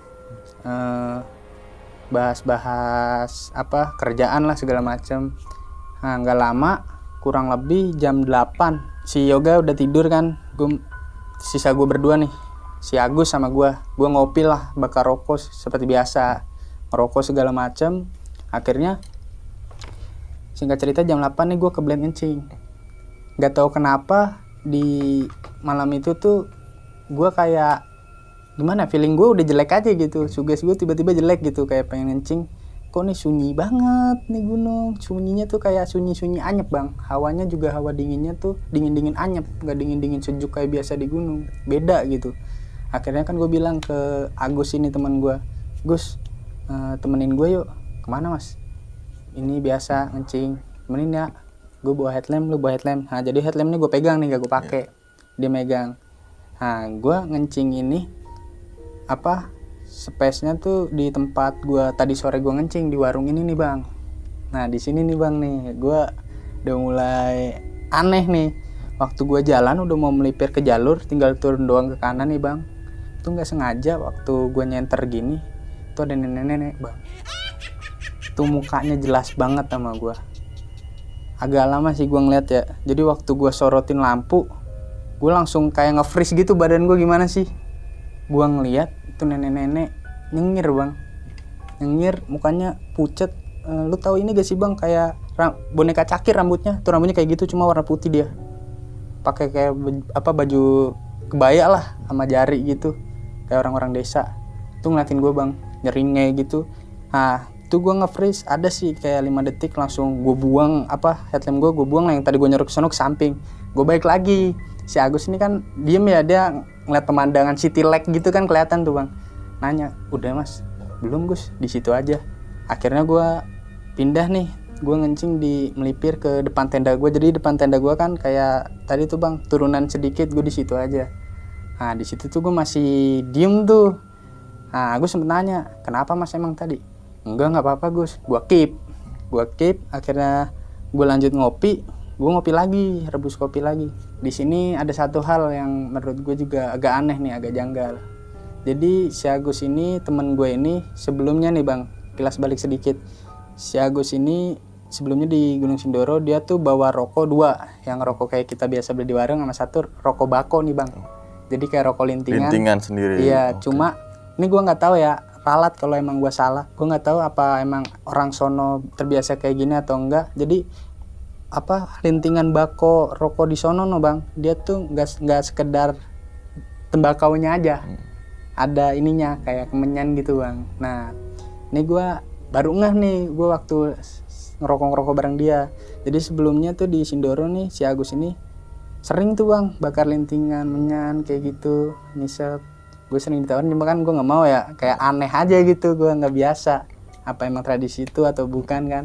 Bahas-bahas kerjaan lah segala macem. Nah nggak lama, kurang lebih jam 8 si Yoga udah tidur kan. Sisa gue berdua nih, si Agus sama gue ngopi lah, bakar rokok seperti biasa, ngerokok segala macem. Akhirnya singkat cerita jam 8 nih gue kebelet ngencing. Gak tahu kenapa di malam itu tuh gue kayak gimana, feeling gue udah jelek aja gitu, suges gue tiba-tiba jelek gitu, kayak pengen ngencing. Kok nih sunyi banget nih gunung, sunyinya tuh kayak sunyi-sunyi anyep Bang. Hawanya juga hawa dinginnya tuh dingin-dingin anyep, gak dingin-dingin sejuk kayak biasa di gunung, beda gitu. Akhirnya kan gue bilang ke Agus ini teman gue, Gus temenin gue yuk. Kemana Mas? Ini biasa ngencing, temenin ya. Gue bawa headlamp, lu bawa headlamp. Nah jadi headlamp ini gue pegang nih, gak gue pakai, dia megang. Nah gue ngencing ini space-nya tuh di tempat gua tadi sore gua ngencing di warung ini nih Bang. Nah di sini nih Bang nih, gua udah mulai aneh nih. Waktu gua jalan udah mau melipir ke jalur, tinggal turun doang ke kanan nih Bang. Itu nggak sengaja waktu gua nyenter gini, tuh ada nenek-nenek Bang. Tuh mukanya jelas banget sama gua. agak lama sih gue ngeliat ya. Jadi waktu gue sorotin lampu, gue langsung kayak nge-freeze gitu badan gue. Gimana sih, gue ngeliat itu nenek-nenek nyengir bang, nyengir, mukanya pucet. Lu tahu ini gak sih bang, kayak boneka cakir rambutnya, tuh rambutnya kayak gitu cuma warna putih dia, pakai kayak baju kebaya lah sama jari gitu, kayak orang-orang desa. Tuh ngeliatin gue bang, nyeringai gitu. Nah tuh gue nge-freeze, ada sih kayak 5 detik, langsung gue buang headlamp gue buang lah, yang tadi gue nyeruk ke sono ke samping. Gue balik lagi. Si Agus ini kan diem ya, dia ngeliat pemandangan city lake gitu kan, kelihatan tuh bang. Nanya, udah mas? Belum Gus, di situ aja. Akhirnya gue pindah nih, gue ngencing di melipir ke depan tenda gue. Jadi depan tenda gue kan kayak tadi tuh bang, turunan sedikit, gue di situ aja. Nah di situ tuh gue masih diem tuh. Nah gue sempet nanya, kenapa mas emang tadi? Enggak apa-apa Gus, gue keep. Akhirnya gue lanjut ngopi, gue ngopi lagi, rebus kopi lagi. Di sini ada satu hal yang menurut gue juga agak aneh nih, agak janggal. Jadi si Agus ini, temen gue ini, sebelumnya nih bang, kilas balik sedikit. Si Agus ini sebelumnya di Gunung Sindoro, dia tuh bawa rokok 2, yang rokok kayak kita biasa beli di warung, sama satu rokok bako nih bang. Jadi kayak rokok lintingan. Lintingan sendiri. Iya, okay. Cuma ini gue nggak tahu ya, ralat kalau emang gue salah. Gue nggak tahu apa emang orang sono terbiasa kayak gini atau enggak. Jadi lintingan bako rokok di sono no bang, dia tuh nggak sekedar tembakaunya aja, ada ininya kayak kemenyan gitu bang. Nah ini gue baru ngeh nih, gue waktu ngerokok bareng dia. Jadi sebelumnya tuh di Sindoro nih, si Agus ini sering tuh bang bakar lintingan, menyan kayak gitu, ngisep. Gue sering ditawarin, cuma kan gue nggak mau ya, kayak aneh aja gitu, gue nggak biasa. Apa emang tradisi itu atau bukan kan?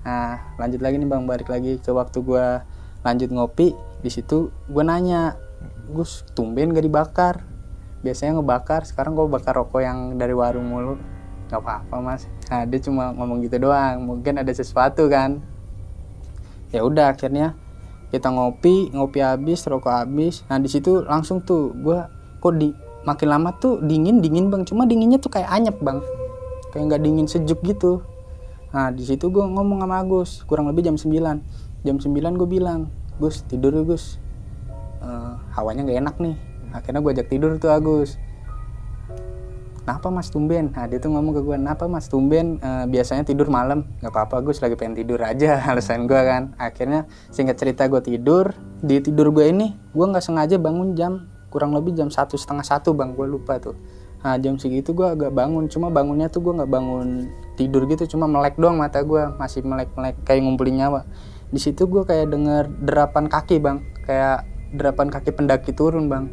Nah lanjut lagi nih bang, balik lagi ke waktu gue lanjut ngopi. Di situ gue nanya, Gus tumben gak dibakar? Biasanya ngebakar, sekarang gue bakar rokok yang dari warung mulu. Gak apa-apa mas. Nah dia cuma ngomong gitu doang, mungkin ada sesuatu kan. Ya udah akhirnya kita ngopi habis, rokok habis. Nah di situ langsung tuh gue makin lama tuh dingin bang, cuma dinginnya tuh kayak anyep bang, kayak nggak dingin sejuk gitu. Nah di situ gue ngomong sama Agus, kurang lebih jam 9 gue bilang, Gus tidur ya Gus, hawanya nggak enak nih. Akhirnya gue ajak tidur tuh Agus. Kenapa mas tumben? Nah dia tuh ngomong ke gue, kenapa mas tumben, biasanya tidur malam? Nggak apa-apa Gus, lagi pengen tidur aja, alasan gue kan. Akhirnya singkat cerita gue tidur. Di tidur gue ini gue nggak sengaja bangun kurang lebih jam 1:30 bang, gue lupa tuh. Nah jam segitu gue agak bangun, cuma bangunnya tuh gue nggak bangun tidur gitu, cuma melek doang, mata gue masih melek kayak ngumpulin nyawa. Di situ gue kayak denger derapan kaki bang, kayak derapan kaki pendaki turun bang.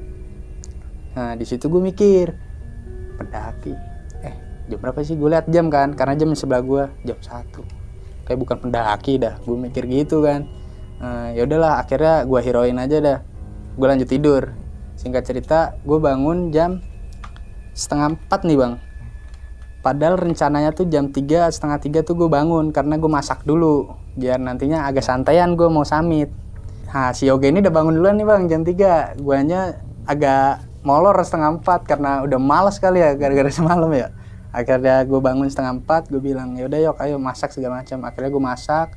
Nah di situ gue mikir, pendaki, jam berapa sih? Gue lihat jam kan, karena jam di sebelah gue jam 1, kayak bukan pendaki dah, gue mikir gitu kan. Ya udahlah, akhirnya gue hirauin aja dah, gue lanjut tidur. Singkat cerita gue bangun jam 3:30 nih bang, padahal rencananya tuh jam 2:30 tuh gue bangun, karena gue masak dulu biar nantinya agak santaian gue mau summit. Nah si Yoga ini udah bangun duluan nih bang jam 3, guanya agak molor 3:30 karena udah malas kali ya gara-gara semalam ya. Akhirnya gue bangun 3:30, gue bilang ya udah Yok ayo masak segala macam. Akhirnya gue masak,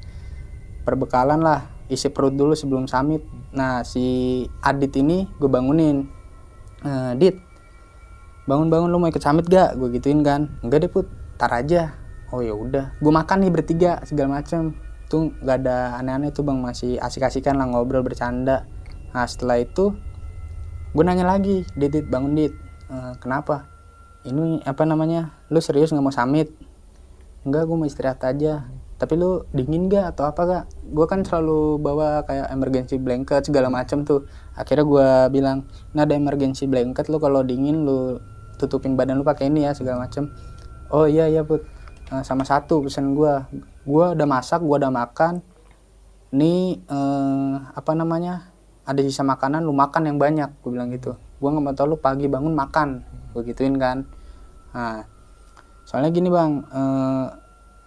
perbekalan lah, isi perut dulu sebelum summit. Nah si Adit ini gue bangunin, Dit bangun lu mau ikut summit gak? Gue gituin kan. Enggak deh Put, tar aja. Oh ya udah, gue makan nih bertiga segala macam. Tuh nggak ada aneh-aneh tuh bang, masih asik-asikan lah ngobrol bercanda. Nah setelah itu gue nanya lagi, Dit bangun Dit, kenapa? Ini lu serius nggak mau summit? Enggak, gue mau istirahat aja. Tapi lu dingin gak atau apa gak? Gue kan selalu bawa kayak emergency blanket segala macam tuh. Akhirnya gue bilang, nah ada emergency blanket, lu kalau dingin lu tutupin badan lu pakai ini ya segala macam. Oh iya Put, sama satu pesan gue udah masak, gue udah makan. Ini ada sisa makanan, lu makan yang banyak, gue bilang gitu. Gue nggak mau tau lu pagi bangun makan, gue gituin kan. Nah soalnya gini bang,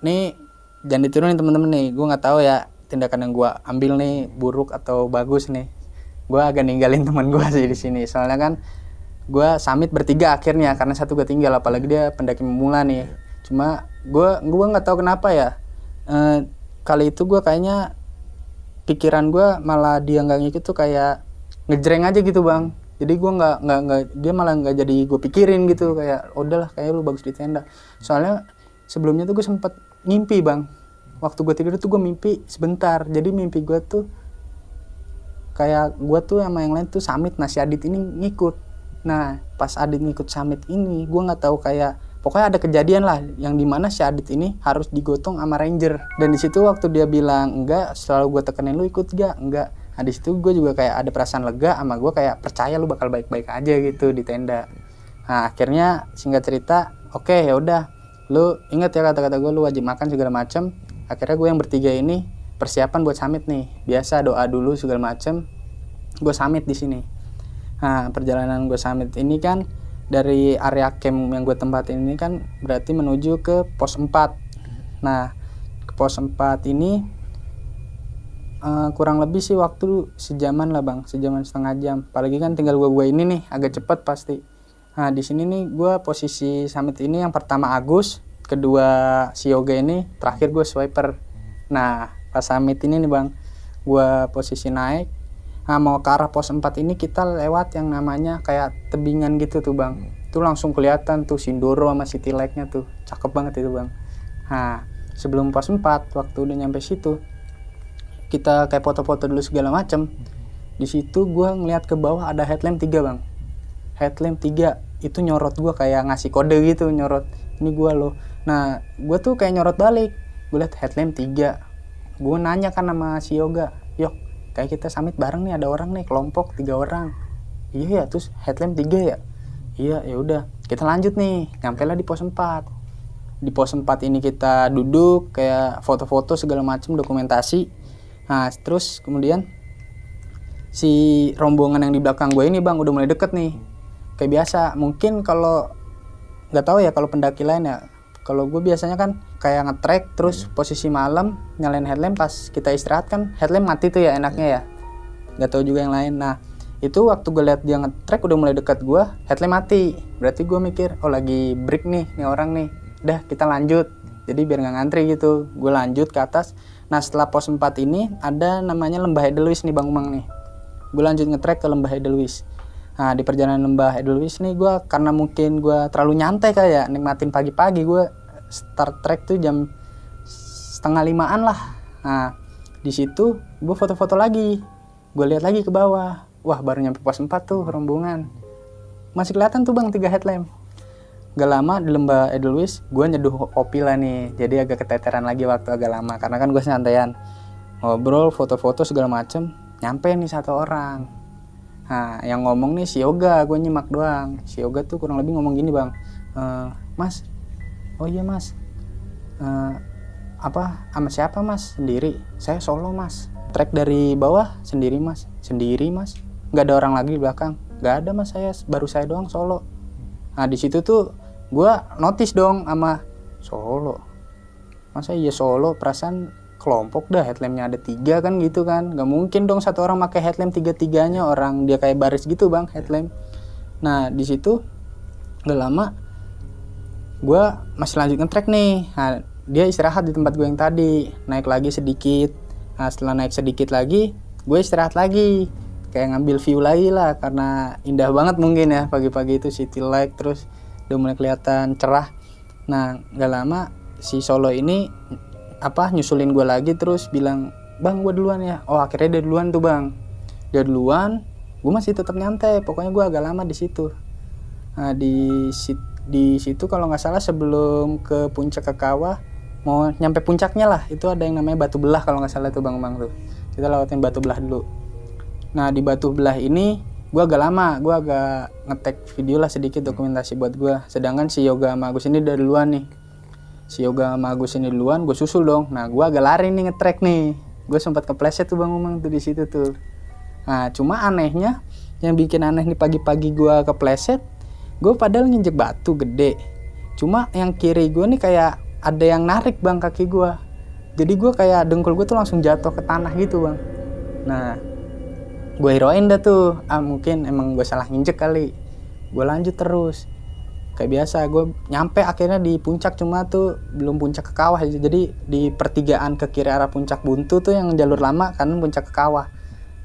nih jangan diturunin temen-temen nih, gue nggak tahu ya tindakan yang gue ambil nih buruk atau bagus nih. Gue agak ninggalin teman gue sih di sini, soalnya kan gue summit bertiga akhirnya karena satu gue tinggal, apalagi dia pendaki pemula nih. Cuma gue nggak tahu kenapa ya, kali itu gue kayaknya pikiran gue malah dia nggak ngikut tuh kayak ngejreng aja gitu bang. Jadi gue nggak dia malah nggak jadi gue pikirin gitu, kayak udahlah kayak lu bagus di tenda. Soalnya sebelumnya tuh gue sempet ngimpi bang, waktu gue tidur tuh gue mimpi sebentar. Jadi mimpi gue tuh kayak gue tuh sama yang lain tuh summit, nah si Adit ini ngikut. Nah pas Adit ngikut summit ini gue nggak tahu, kayak pokoknya ada kejadian lah yang dimana si Adit ini harus digotong sama ranger. Dan di situ waktu dia bilang enggak, selalu gue tekenin lu ikut gak, enggak. Nah di situ gue juga kayak ada perasaan lega, sama gue kayak percaya lu bakal baik-baik aja gitu di tenda. Nah akhirnya singkat cerita, oke, ya udah, lu inget ya kata-kata gue, lu wajib makan segala macem. Akhirnya gue yang bertiga ini persiapan buat summit nih, biasa doa dulu segala macem. Gue summit di sini. Nah perjalanan gue summit ini kan dari area camp yang gue tempatin ini kan berarti menuju ke pos 4. Nah ke pos 4 ini kurang lebih sih waktu sejaman lah bang, sejaman setengah jam. Apalagi kan tinggal gue ini nih agak cepet pasti. Nah di sini nih gue posisi summit ini yang pertama Agus, kedua si Yoga ini, terakhir gue swiper. Nah pas summit ini nih bang, gue posisi naik. Nah mau ke arah pos 4 ini kita lewat yang namanya kayak tebingan gitu tuh bang. Tuh langsung kelihatan tuh Sindoro sama City Lake-nya tuh, cakep banget itu bang. Nah sebelum pos 4 waktu udah nyampe situ, kita kayak foto-foto dulu segala macem. Di situ gue ngeliat ke bawah ada headlamp 3 bang. Headlamp 3 itu nyorot gue, kayak ngasih kode gitu, nyorot ini gue loh. Nah gue tuh kayak nyorot balik, gue liat headlamp 3. Gue nanya kan sama si Yoga, yok kayak kita summit bareng nih, ada orang nih kelompok 3 orang. Iya ya, terus headlamp 3 ya. Iya ya udah, kita lanjut nih, nyampe lah di pos 4. Di pos 4 ini kita duduk kayak foto-foto segala macam, dokumentasi. Nah terus kemudian si rombongan yang di belakang gue ini bang udah mulai deket nih. Kayak biasa, mungkin kalau nggak tahu ya kalau pendaki lain ya, kalau gue biasanya kan kayak nge-trek terus posisi malam nyalain headlamp, pas kita istirahat kan headlamp mati tuh ya enaknya ya. Nggak tahu juga yang lain. Nah itu waktu gue liat dia nge-trek udah mulai dekat gue, headlamp mati. Berarti gue mikir, oh lagi break nih orang nih. Udah kita lanjut. Jadi biar nggak ngantri gitu, gue lanjut ke atas. Nah setelah pos 4 ini ada namanya Lembah Edelweiss nih Bang Umang nih. Gue lanjut nge-trek ke Lembah Edelweiss. Nah di perjalanan Lembah Edelweiss nih gue, karena mungkin gue terlalu nyantai kayak nikmatin pagi-pagi, gue start trek tuh jam 4:30 lah. Nah di situ gue foto-foto lagi, gue lihat lagi ke bawah. Wah baru nyampe pos 4 tuh rombongan, masih kelihatan tuh bang 3 headlamp. Gak lama di Lembah Edelweiss gue nyeduh kopi lah nih, jadi agak keteteran lagi waktu agak lama karena kan gue santaian ngobrol, foto-foto segala macem. Nyampe nih satu orang. Nah yang ngomong nih si Yoga, gue nyimak doang. Si Yoga tuh kurang lebih ngomong gini bang, mas, oh iya mas, apa sama siapa mas? Sendiri. Saya solo mas, trek dari bawah sendiri mas. Sendiri mas, nggak ada orang lagi di belakang? Nggak ada mas, baru saya doang solo. Nah di situ tuh gue notice dong sama solo. Masa iya solo, perasaan kelompok dah, headlampnya ada 3 kan gitu kan. Gak mungkin dong satu orang pakai headlamp 3-3-nya, orang dia kayak baris gitu bang headlamp. Nah di situ gak lama gue masih lanjut nge-track nih. Nah dia istirahat di tempat gue yang tadi, naik lagi sedikit. Nah setelah naik sedikit lagi gue istirahat lagi, kayak ngambil view lagi lah, karena indah banget mungkin ya pagi-pagi itu city light, terus udah mulai kelihatan cerah. Nah gak lama si solo ini nyusulin gue lagi, terus bilang bang gue duluan ya. Oh akhirnya dia duluan tuh bang, dia duluan. Gue masih tetap nyantai, pokoknya gue agak lama di situ. Nah di situ kalau nggak salah sebelum ke puncak ke kawah, mau nyampe puncaknya lah, itu ada yang namanya Batu Belah kalau nggak salah tuh bang tuh. Kita lewatin Batu Belah dulu. Nah di Batu Belah ini gue agak lama, gue agak nge-tag video lah sedikit dokumentasi buat gue. Sedangkan si Yoga sama Agus ini udah duluan nih. Si Yoga sama Agus ini duluan, gue susul dong. Nah gue agak lari nih nge-track nih. Gue sempat kepleset tuh bang Umang tuh di situ tuh. Nah cuma anehnya, yang bikin aneh nih pagi-pagi gue kepleset, gue padahal nginjek batu gede. Cuma yang kiri gue nih kayak ada yang narik bang kaki gue. Jadi gue kayak dengkul gue tuh langsung jatuh ke tanah gitu bang. Nah gue hirauin dah tuh, mungkin emang gue salah nginjek kali. Gue lanjut terus. Kayak biasa gue nyampe akhirnya di puncak, cuma tuh belum puncak ke kawah. Jadi di pertigaan ke kiri arah puncak Buntu tuh yang jalur lama, kanan puncak ke kawah.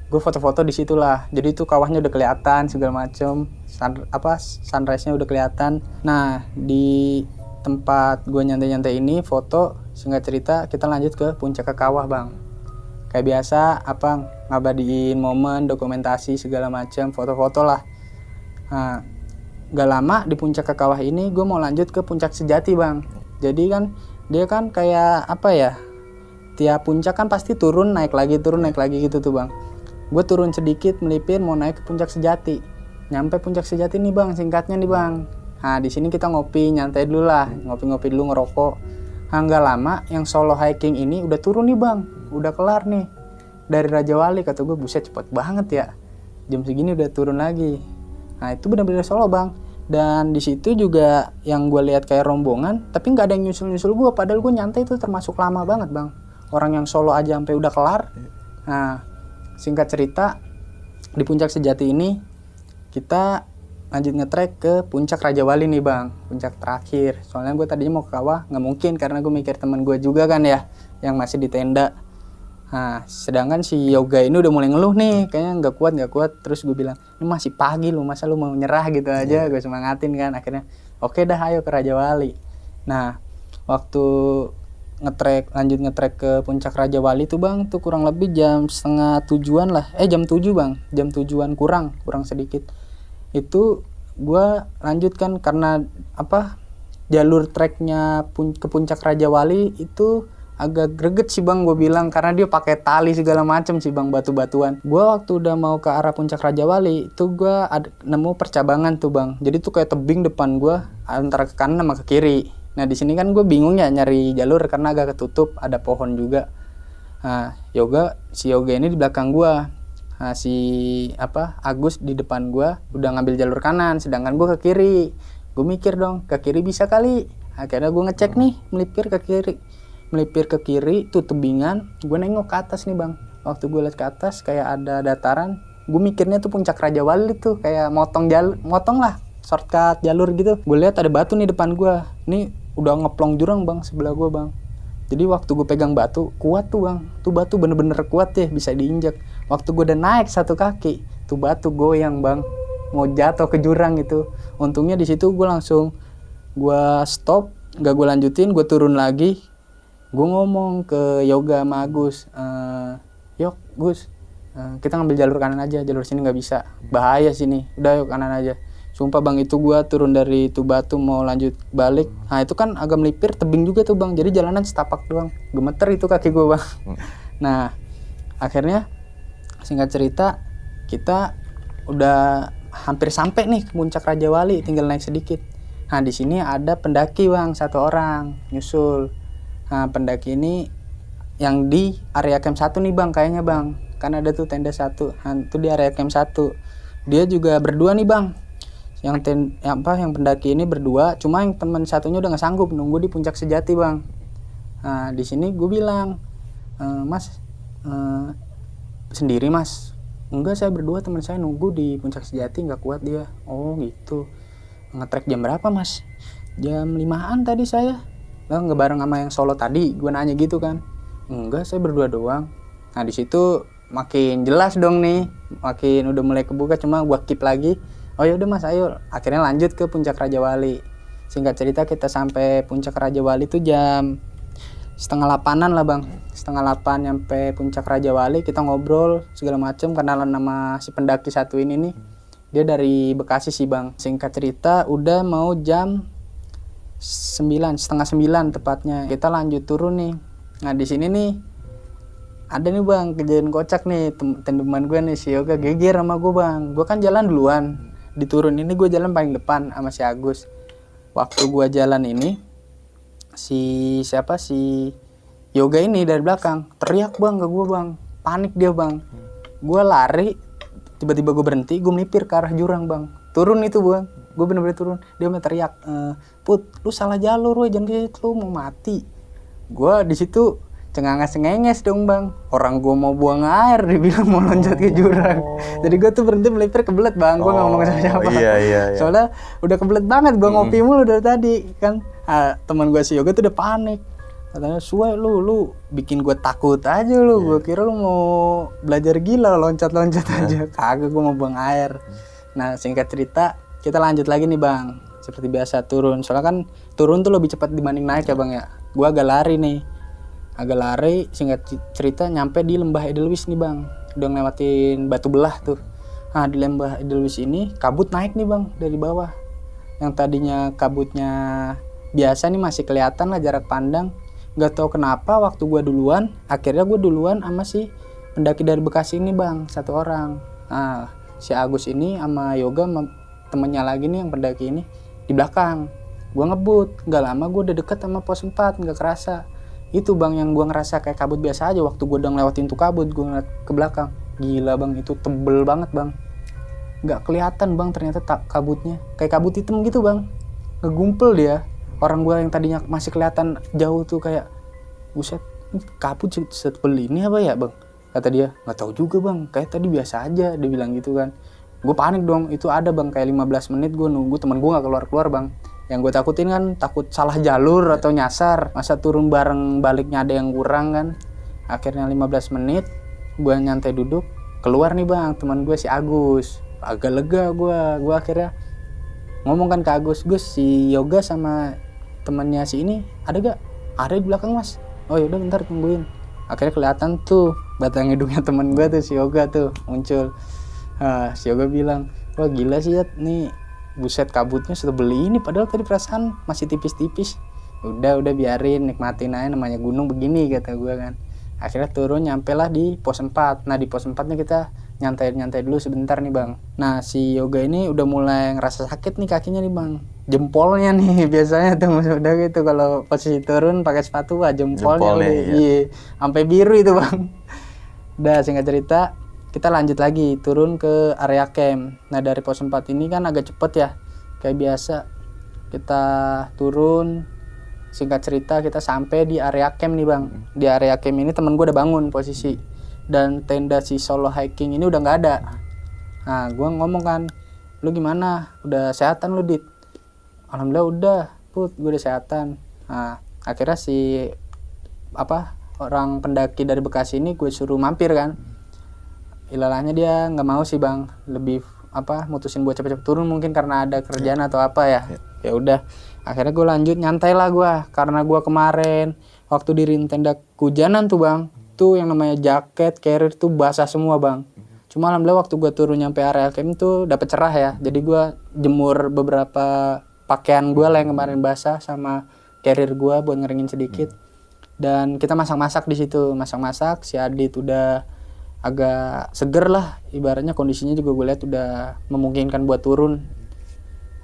Gue foto-foto di situlah. Jadi tuh kawahnya udah kelihatan segala macem, sunrise-nya udah kelihatan. Nah di tempat gue nyantai-nyantai ini foto, singkat cerita kita lanjut ke puncak ke kawah bang. Kayak biasa ngabadiin momen, dokumentasi segala macam, foto-foto lah. Nah gak lama di puncak ke kawah ini gue mau lanjut ke puncak sejati bang. Jadi kan dia kan kayak tiap puncak kan pasti turun naik lagi gitu tuh bang. Gue turun sedikit melipir mau naik ke puncak sejati. Nyampe puncak sejati nih bang, singkatnya nih bang. Nah di sini kita ngopi nyantai dulu lah, ngopi-ngopi dulu, ngerokok. Gak lama yang solo hiking ini udah turun nih bang, udah kelar nih dari Raja Wali. Kata gue buset cepet banget ya, jam segini udah turun lagi. Nah itu benar-benar solo bang. Dan di situ juga yang gue lihat kayak rombongan, tapi nggak ada yang nyusul gue. Padahal gue nyantai itu termasuk lama banget bang. Orang yang solo aja sampai udah kelar. Nah singkat cerita di puncak sejati ini kita lanjut ngetrek ke puncak Raja Wali nih bang, puncak terakhir. Soalnya gue tadinya mau ke kawah nggak mungkin karena gue mikir teman gue juga kan ya yang masih di tenda. Nah, sedangkan si Yoga ini udah mulai ngeluh nih, kayaknya nggak kuat. Terus gue bilang, ini masih pagi lu, masa lu mau nyerah gitu aja. Gue semangatin kan, akhirnya oke dah ayo ke Raja Wali. Nah, waktu lanjut ngetrek ke puncak Raja Wali tuh bang, tuh kurang lebih jam 6:30 lah, jam 7 bang, jam 7-an kurang sedikit. Itu gue lanjutkan karena jalur treknya ke puncak Raja Wali itu agak greget sih bang, gue bilang, karena dia pakai tali segala macam sih bang, batu-batuan. Gue waktu udah mau ke arah puncak Raja Wali itu gue nemu percabangan tuh bang. Jadi tuh kayak tebing depan gue antara ke kanan sama ke kiri. Nah di sini kan gue bingung ya nyari jalur karena agak ketutup, ada pohon juga. Nah si Yoga ini di belakang gue. Nah si Agus di depan gue udah ngambil jalur kanan, sedangkan gue ke kiri. Gue mikir dong ke kiri bisa kali. Akhirnya gue ngecek nih, melipir ke kiri tuh tebingan. Gue nengok ke atas nih bang. Waktu gue lihat ke atas kayak ada dataran, gue mikirnya tuh puncak Raja Wali tuh kayak motong lah, shortcut jalur gitu. Gue lihat ada batu nih depan gue, nih udah ngeplong jurang bang sebelah gue bang. Jadi waktu gue pegang batu kuat tuh bang, tuh batu bener-bener kuat ya, bisa diinjak. Waktu gue udah naik satu kaki, tuh batu goyang bang, mau jatuh ke jurang gitu. Untungnya di situ gue stop, nggak gue lanjutin, gue turun lagi. Gue ngomong ke Yoga sama Agus, yuk Gus, kita ngambil jalur kanan aja, jalur sini nggak bisa, bahaya sini, udah yuk kanan aja. Sumpah bang, itu gue turun dari itu batu mau lanjut balik. Nah itu kan agak melipir, tebing juga tuh bang, jadi jalanan setapak doang, gemeter itu kaki gue bang. Nah akhirnya singkat cerita kita udah hampir sampai nih ke puncak Raja Wali, tinggal naik sedikit. Nah di sini ada pendaki bang, 1 orang nyusul. Nah pendaki ini yang di area camp 1 nih bang kayaknya bang, kan ada tuh tenda 1. Nah itu di area camp 1. Dia juga berdua nih bang. Yang pendaki ini berdua, cuma yang teman satunya udah nggak sanggup nunggu di puncak sejati bang. Nah di sini gue bilang, mas sendiri mas? Enggak, saya berdua, teman saya nunggu di puncak sejati, nggak kuat dia. Oh gitu. Ngetrek jam berapa mas? Jam 5-an tadi saya. Nggak bareng sama yang solo tadi, gue nanya gitu kan. Enggak, saya berdua doang. Nah di situ makin jelas dong nih, makin udah mulai kebuka, cuma gue keep lagi. Oh yaudah mas, ayo. Akhirnya lanjut ke puncak Raja Wali. Singkat cerita kita sampai puncak Raja Wali itu jam 7:30 lah bang, 7:30 nyampe puncak Raja Wali. Kita ngobrol segala macem, kenalan sama si pendaki 1 ini nih. Dia dari Bekasi sih bang. Singkat cerita udah mau jam 9, 8:30 tepatnya. Kita lanjut turun nih. Nah di sini nih ada nih bang kejadian kocak nih. Teman gue nih si Yoga geger sama gue bang. Gue kan jalan duluan. Di turun ini gue jalan paling depan sama si Agus. Waktu gue jalan ini si Yoga ini dari belakang teriak bang ke gue bang. Panik dia bang. Gue lari, tiba-tiba gue berhenti, gue melipir ke arah jurang bang. Turun itu bang, gue bener-bener turun. Dia mau teriak, Put, lu salah jalur, jangan gitu, lu mau mati. Gue di situ cenganges dong bang, orang gue mau buang air dibilang mau loncat ke jurang. Jadi gue tuh berhenti melipir kebelet bang, gue nggak ngomong sama siapa. Iya. Soalnya udah kebelet banget, gue ngopi mulu dari tadi kan. Teman gue si Yoga tuh udah panik, katanya suwe lu bikin gue takut aja lu. Gue kira lu mau belajar gila loncat aja. Kagak, gue mau buang air. Nah singkat cerita kita lanjut lagi nih bang, seperti biasa turun. Soalnya kan turun tuh lebih cepat dibanding naik ya bang ya. Gue agak lari, singkat cerita nyampe di lembah Edelweiss nih bang. Udah ngelewatin Batu Belah tuh. Nah di lembah Edelweiss ini kabut naik nih bang dari bawah. Yang tadinya kabutnya biasa nih masih kelihatan lah jarak pandang. Gak tau kenapa waktu gue duluan, akhirnya gue duluan sama si pendaki dari Bekasi ini bang, satu orang. Nah si Agus ini sama Yoga temennya lagi nih yang pendaki ini di belakang. Gue ngebut, gak lama gue udah deket sama pos 4, gak kerasa. Itu bang yang gue ngerasa kayak kabut biasa aja. Waktu gue udah ngelewatin tuh kabut, gue ngeliat ke belakang, gila bang, itu tebel banget bang. Gak kelihatan bang ternyata kabutnya, kayak kabut hitam gitu bang, ngegumpel dia. Orang gue yang tadinya masih kelihatan jauh tuh kayak, buset, kabut setebel ini apa ya bang? Kata dia, nggak tahu juga bang, kayak tadi biasa aja, dia bilang gitu kan. Gue panik dong, itu ada bang kayak 15 menit gue nunggu, temen gue nggak keluar bang. Yang gue takutin kan takut salah jalur atau nyasar, masa turun bareng baliknya ada yang kurang kan. Akhirnya 15 menit gue nyantai duduk, keluar nih bang teman gue si Agus. Agak lega gue akhirnya ngomong kan ke Agus, Gus si Yoga sama temannya si ini ada gak? Ada di belakang mas. Oh yaudah bentar tungguin. Akhirnya kelihatan tuh batang hidungnya teman gue tuh si Yoga tuh muncul. Si Yoga bilang, wah gila sih ya nih, buset kabutnya sudah beli ini, padahal tadi perasaan masih tipis-tipis. Udah biarin, nikmatin aja namanya gunung begini, kata gue kan. Akhirnya turun, nyampe lah di pos 4. Nah di pos 4-nya kita nyantai dulu sebentar nih bang. Nah si Yoga ini udah mulai ngerasa sakit nih kakinya nih bang, jempolnya nih. Biasanya tuh udah gitu kalau posisi turun pakai sepatu jempolnya udah, iya sampai biru itu bang. Udah singkat cerita kita lanjut lagi turun ke area camp. Nah dari pos 4 ini kan agak cepet ya, kayak biasa kita turun. Singkat cerita kita sampai di area camp nih bang. Di area camp ini temen gue udah bangun posisi, dan tenda si solo hiking ini udah nggak ada. Nah gue ngomong kan, lu gimana, udah sehatan lu Dit? Alhamdulillah udah Put, gue udah sehatan. Nah akhirnya si orang pendaki dari Bekasi ini gue suruh mampir kan. Ilalahnya dia nggak mau sih bang, lebih mutusin buat cepet-cepet turun, mungkin karena ada kerjaan atau apa ya. Ya udah akhirnya gue lanjut nyantai lah gue, karena gue kemarin waktu diriin tenda kehujanan tuh bang, tuh yang namanya jaket carrier tuh basah semua bang. Cuma alhamdulillah waktu gue turun nyampe area camp tuh dapet cerah ya, jadi gue jemur beberapa pakaian gue lah yang kemarin basah sama carrier gue buat ngeringin sedikit. Dan kita masak-masak di situ, masak-masak. Si Adit udah agak seger lah, ibaratnya kondisinya juga gue lihat udah memungkinkan buat turun.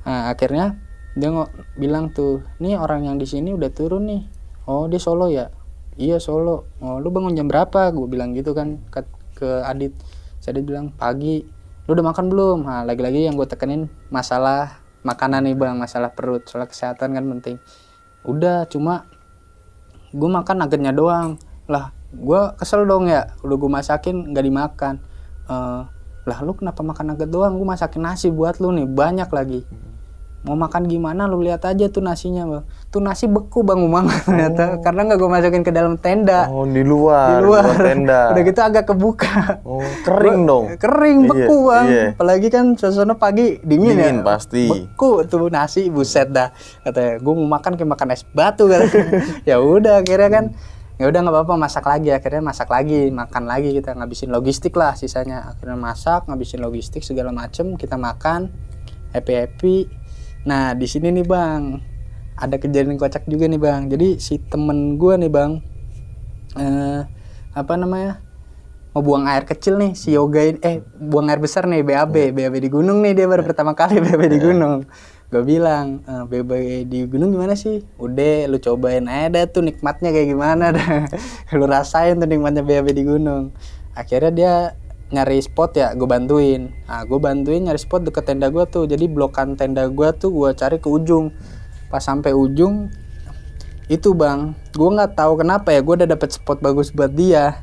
Nah akhirnya dia bilang tuh, nih orang yang di sini udah turun nih. Oh dia solo ya? Iya solo. Oh lu bangun jam berapa? Gue bilang gitu kan ke Adit. Si Adit bilang pagi. Lu udah makan belum? Nah lagi-lagi yang gue tekenin masalah makanan nih bang, masalah perut, soal kesehatan kan penting. Udah, cuma gue makan nuggetnya doang. Lah gue kesel dong ya, udah gue masakin gak dimakan. Lah lu kenapa makan nugget doang? Gue masakin nasi buat lu nih, banyak lagi. Mau makan gimana lu lihat aja tuh nasinya bang. Tuh nasi beku bang Umang ternyata, karena nggak gue masukin ke dalam tenda. Oh di luar tenda. Udah gitu agak kebuka. Oh kering dong. Kering beku bang. Apalagi kan suasana pagi dingin ya. Pasti. Beku tuh nasi, buset dah. Katanya gue mau makan kayak makan es batu kan. Ya udah akhirnya kan. Ya udah nggak apa-apa, masak lagi. Akhirnya masak lagi, makan lagi, kita ngabisin logistik lah sisanya. Akhirnya masak, ngabisin logistik segala macem, kita makan, happy. Nah di sini nih bang, ada kejadian kocak juga nih bang. Jadi si temen gue nih bang, mau buang air kecil nih si Yoga ini, buang air besar nih BAB di gunung nih, dia baru pertama kali BAB di gunung. Gue bilang, BAB di gunung gimana sih? Udah lu cobain aja dah tuh nikmatnya kayak gimana dah. Lu rasain tuh nikmatnya BAB di gunung. Akhirnya dia nyari spot ya, gue bantuin. Nah gue bantuin nyari spot deket tenda gue tuh. Jadi blokan tenda gue tuh gue cari ke ujung. Pas sampai ujung Itu bang, gue nggak tahu kenapa ya, gue udah dapet spot bagus buat dia,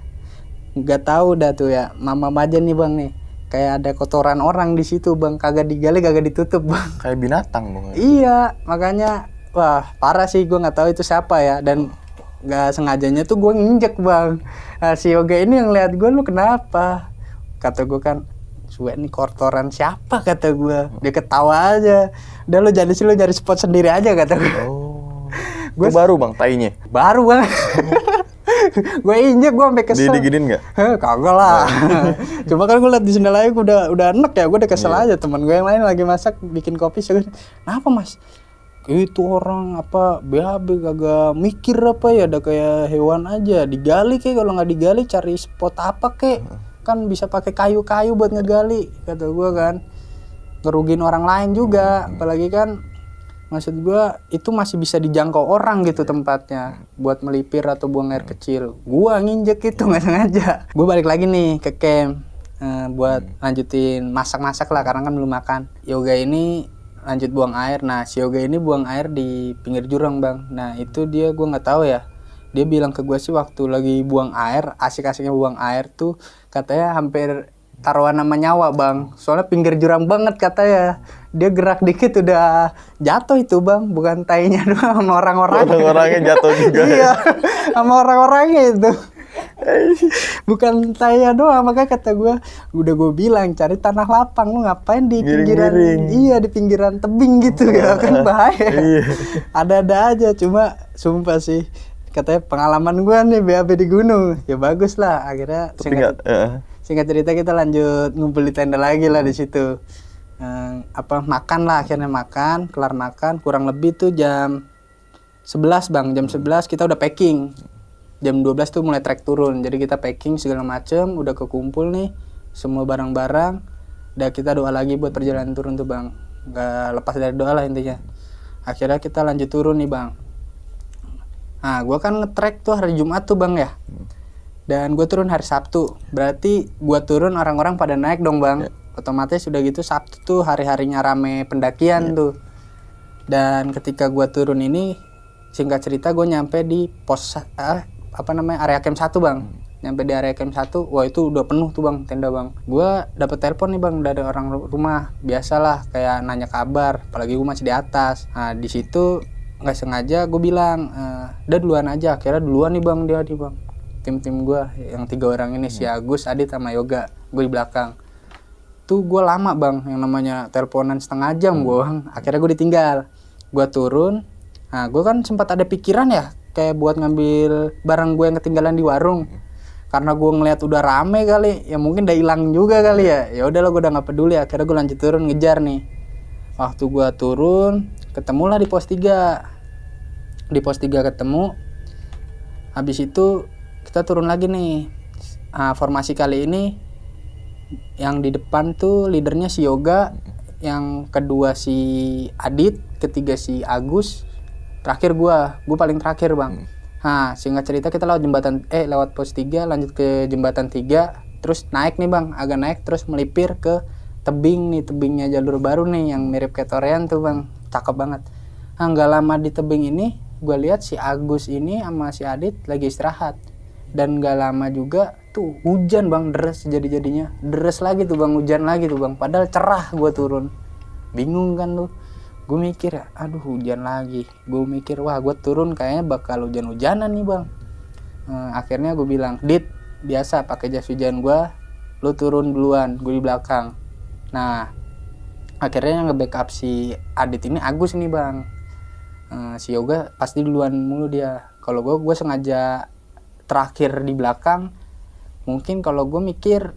nggak tahu dah tuh ya, mamam aja nih bang nih, kayak ada kotoran orang di situ bang, kagak digali kagak ditutup bang. Kayak binatang bang. Iya, makanya wah parah sih, gue nggak tahu itu siapa ya, dan nggak sengajanya tuh gue nginjek bang. Nah, si Yoga ini yang lihat gue, lu kenapa? Kata gue kan, suwe nih kotoran siapa, kata gue. Dia ketawa aja, udah lu jadi sih, lu nyari spot sendiri aja, kata gue. Gue baru bang tainya. Baru bang. Gue injek, gue sampai kesel. Diginin nggak? Kagak lah. Cuma kan gue liat di sendal aja, gue udah enek ya, gue udah kesel aja. Teman gue yang lain lagi masak bikin kopi, kenapa mas? Itu orang apa BHB kagak mikir apa ya, ada kayak hewan aja, digali kayak, kalau nggak digali cari spot apa kayak, kan bisa pakai kayu-kayu buat ngegali, kata gue kan. Ngerugiin orang lain juga, apalagi kan maksud gue itu masih bisa dijangkau orang gitu tempatnya buat melipir atau buang air kecil. Gue nginjek itu nggak sengaja. Gue balik lagi nih ke camp buat lanjutin masak-masak lah, karena kan belum makan. Yoga ini lanjut buang air. Nah si Yoga ini buang air di pinggir jurang bang. Nah itu dia, gue nggak tahu ya, dia bilang ke gue sih waktu lagi buang air, asik-asiknya buang air tuh katanya hampir taruhan nama nyawa bang, soalnya pinggir jurang banget katanya. Dia gerak dikit udah jatuh itu bang, bukan tainya doang, sama orang-orangnya jatuh juga. Iya, sama orang-orangnya itu. Bukan tainya doang, makanya kata gue, udah gue bilang cari tanah lapang, lu ngapain di pinggiran, iya di pinggiran tebing gitu ya kan, bahaya. Ada-ada aja, cuma sumpah sih katanya pengalaman gue nih BAB di gunung, ya bagus lah. Akhirnya singkat cerita kita lanjut ngumpul di tenda lagi lah di situ. Makan lah, akhirnya makan, kelar makan kurang lebih tuh jam 11 bang, jam 11 kita udah packing. Jam 12 tuh mulai trek turun, jadi kita packing segala macem, udah kekumpul nih semua barang-barang. Udah kita doa lagi buat perjalanan turun tuh bang, nggak lepas dari doa lah intinya. Akhirnya kita lanjut turun nih bang. Nah gue kan nge-trek tuh hari Jumat tuh bang ya, dan gue turun hari Sabtu, berarti gue turun orang-orang pada naik dong bang. Otomatis udah gitu Sabtu tuh hari-harinya rame pendakian tuh. Dan ketika gue turun ini, singkat cerita gue nyampe di pos area camp 1 bang. Nyampe di area camp 1, wah itu udah penuh tuh bang tenda bang. Gue dapet telepon nih bang dari orang rumah, biasalah kayak nanya kabar, apalagi gue masih di atas. Nah di situ nggak sengaja gue bilang, udah duluan aja. Akhirnya duluan nih bang dia nih bang. Tim gue yang 3 orang ini, si Agus, Adit sama Yoga, gue di belakang. Tuh gue lama bang, yang namanya teleponan setengah jam gue bang. Akhirnya gue ditinggal, gue turun. Nah gue kan sempat ada pikiran ya, kayak buat ngambil barang gue yang ketinggalan di warung. Karena gue ngeliat udah rame kali, ya mungkin udah hilang juga kali ya. Ya udahlah, gue udah nggak peduli. Akhirnya gue lanjut turun ngejar nih. Waktu gue turun, ketemulah di pos 3. Di pos 3 ketemu. Habis itu kita turun lagi nih. Formasi kali ini yang di depan tuh leadernya si Yoga, yang kedua si Adit, ketiga si Agus, terakhir gue paling terakhir bang. Nah singkat cerita kita lewat pos 3 lanjut ke jembatan 3, terus naik nih bang, agak naik terus melipir ke tebing nih, tebingnya jalur baru nih yang mirip kayak Torean tuh bang, cakep banget. Nah nggak lama di tebing ini gue lihat si Agus ini sama si Adit lagi istirahat, dan nggak lama juga tuh hujan bang, deres jadinya deres lagi tuh bang, hujan lagi tuh bang, padahal cerah. Gue turun bingung kan tuh, gue mikir ya aduh hujan lagi. Gue mikir wah gue turun kayaknya bakal hujan-hujanan nih bang. Akhirnya gue bilang, Dit biasa pakai jas hujan gue, lu turun duluan, gue di belakang. Nah akhirnya yang nge-backup si Adit ini Agus nih bang. Si Yoga pasti duluan mulu dia. Kalau gue sengaja terakhir di belakang, mungkin kalau gue mikir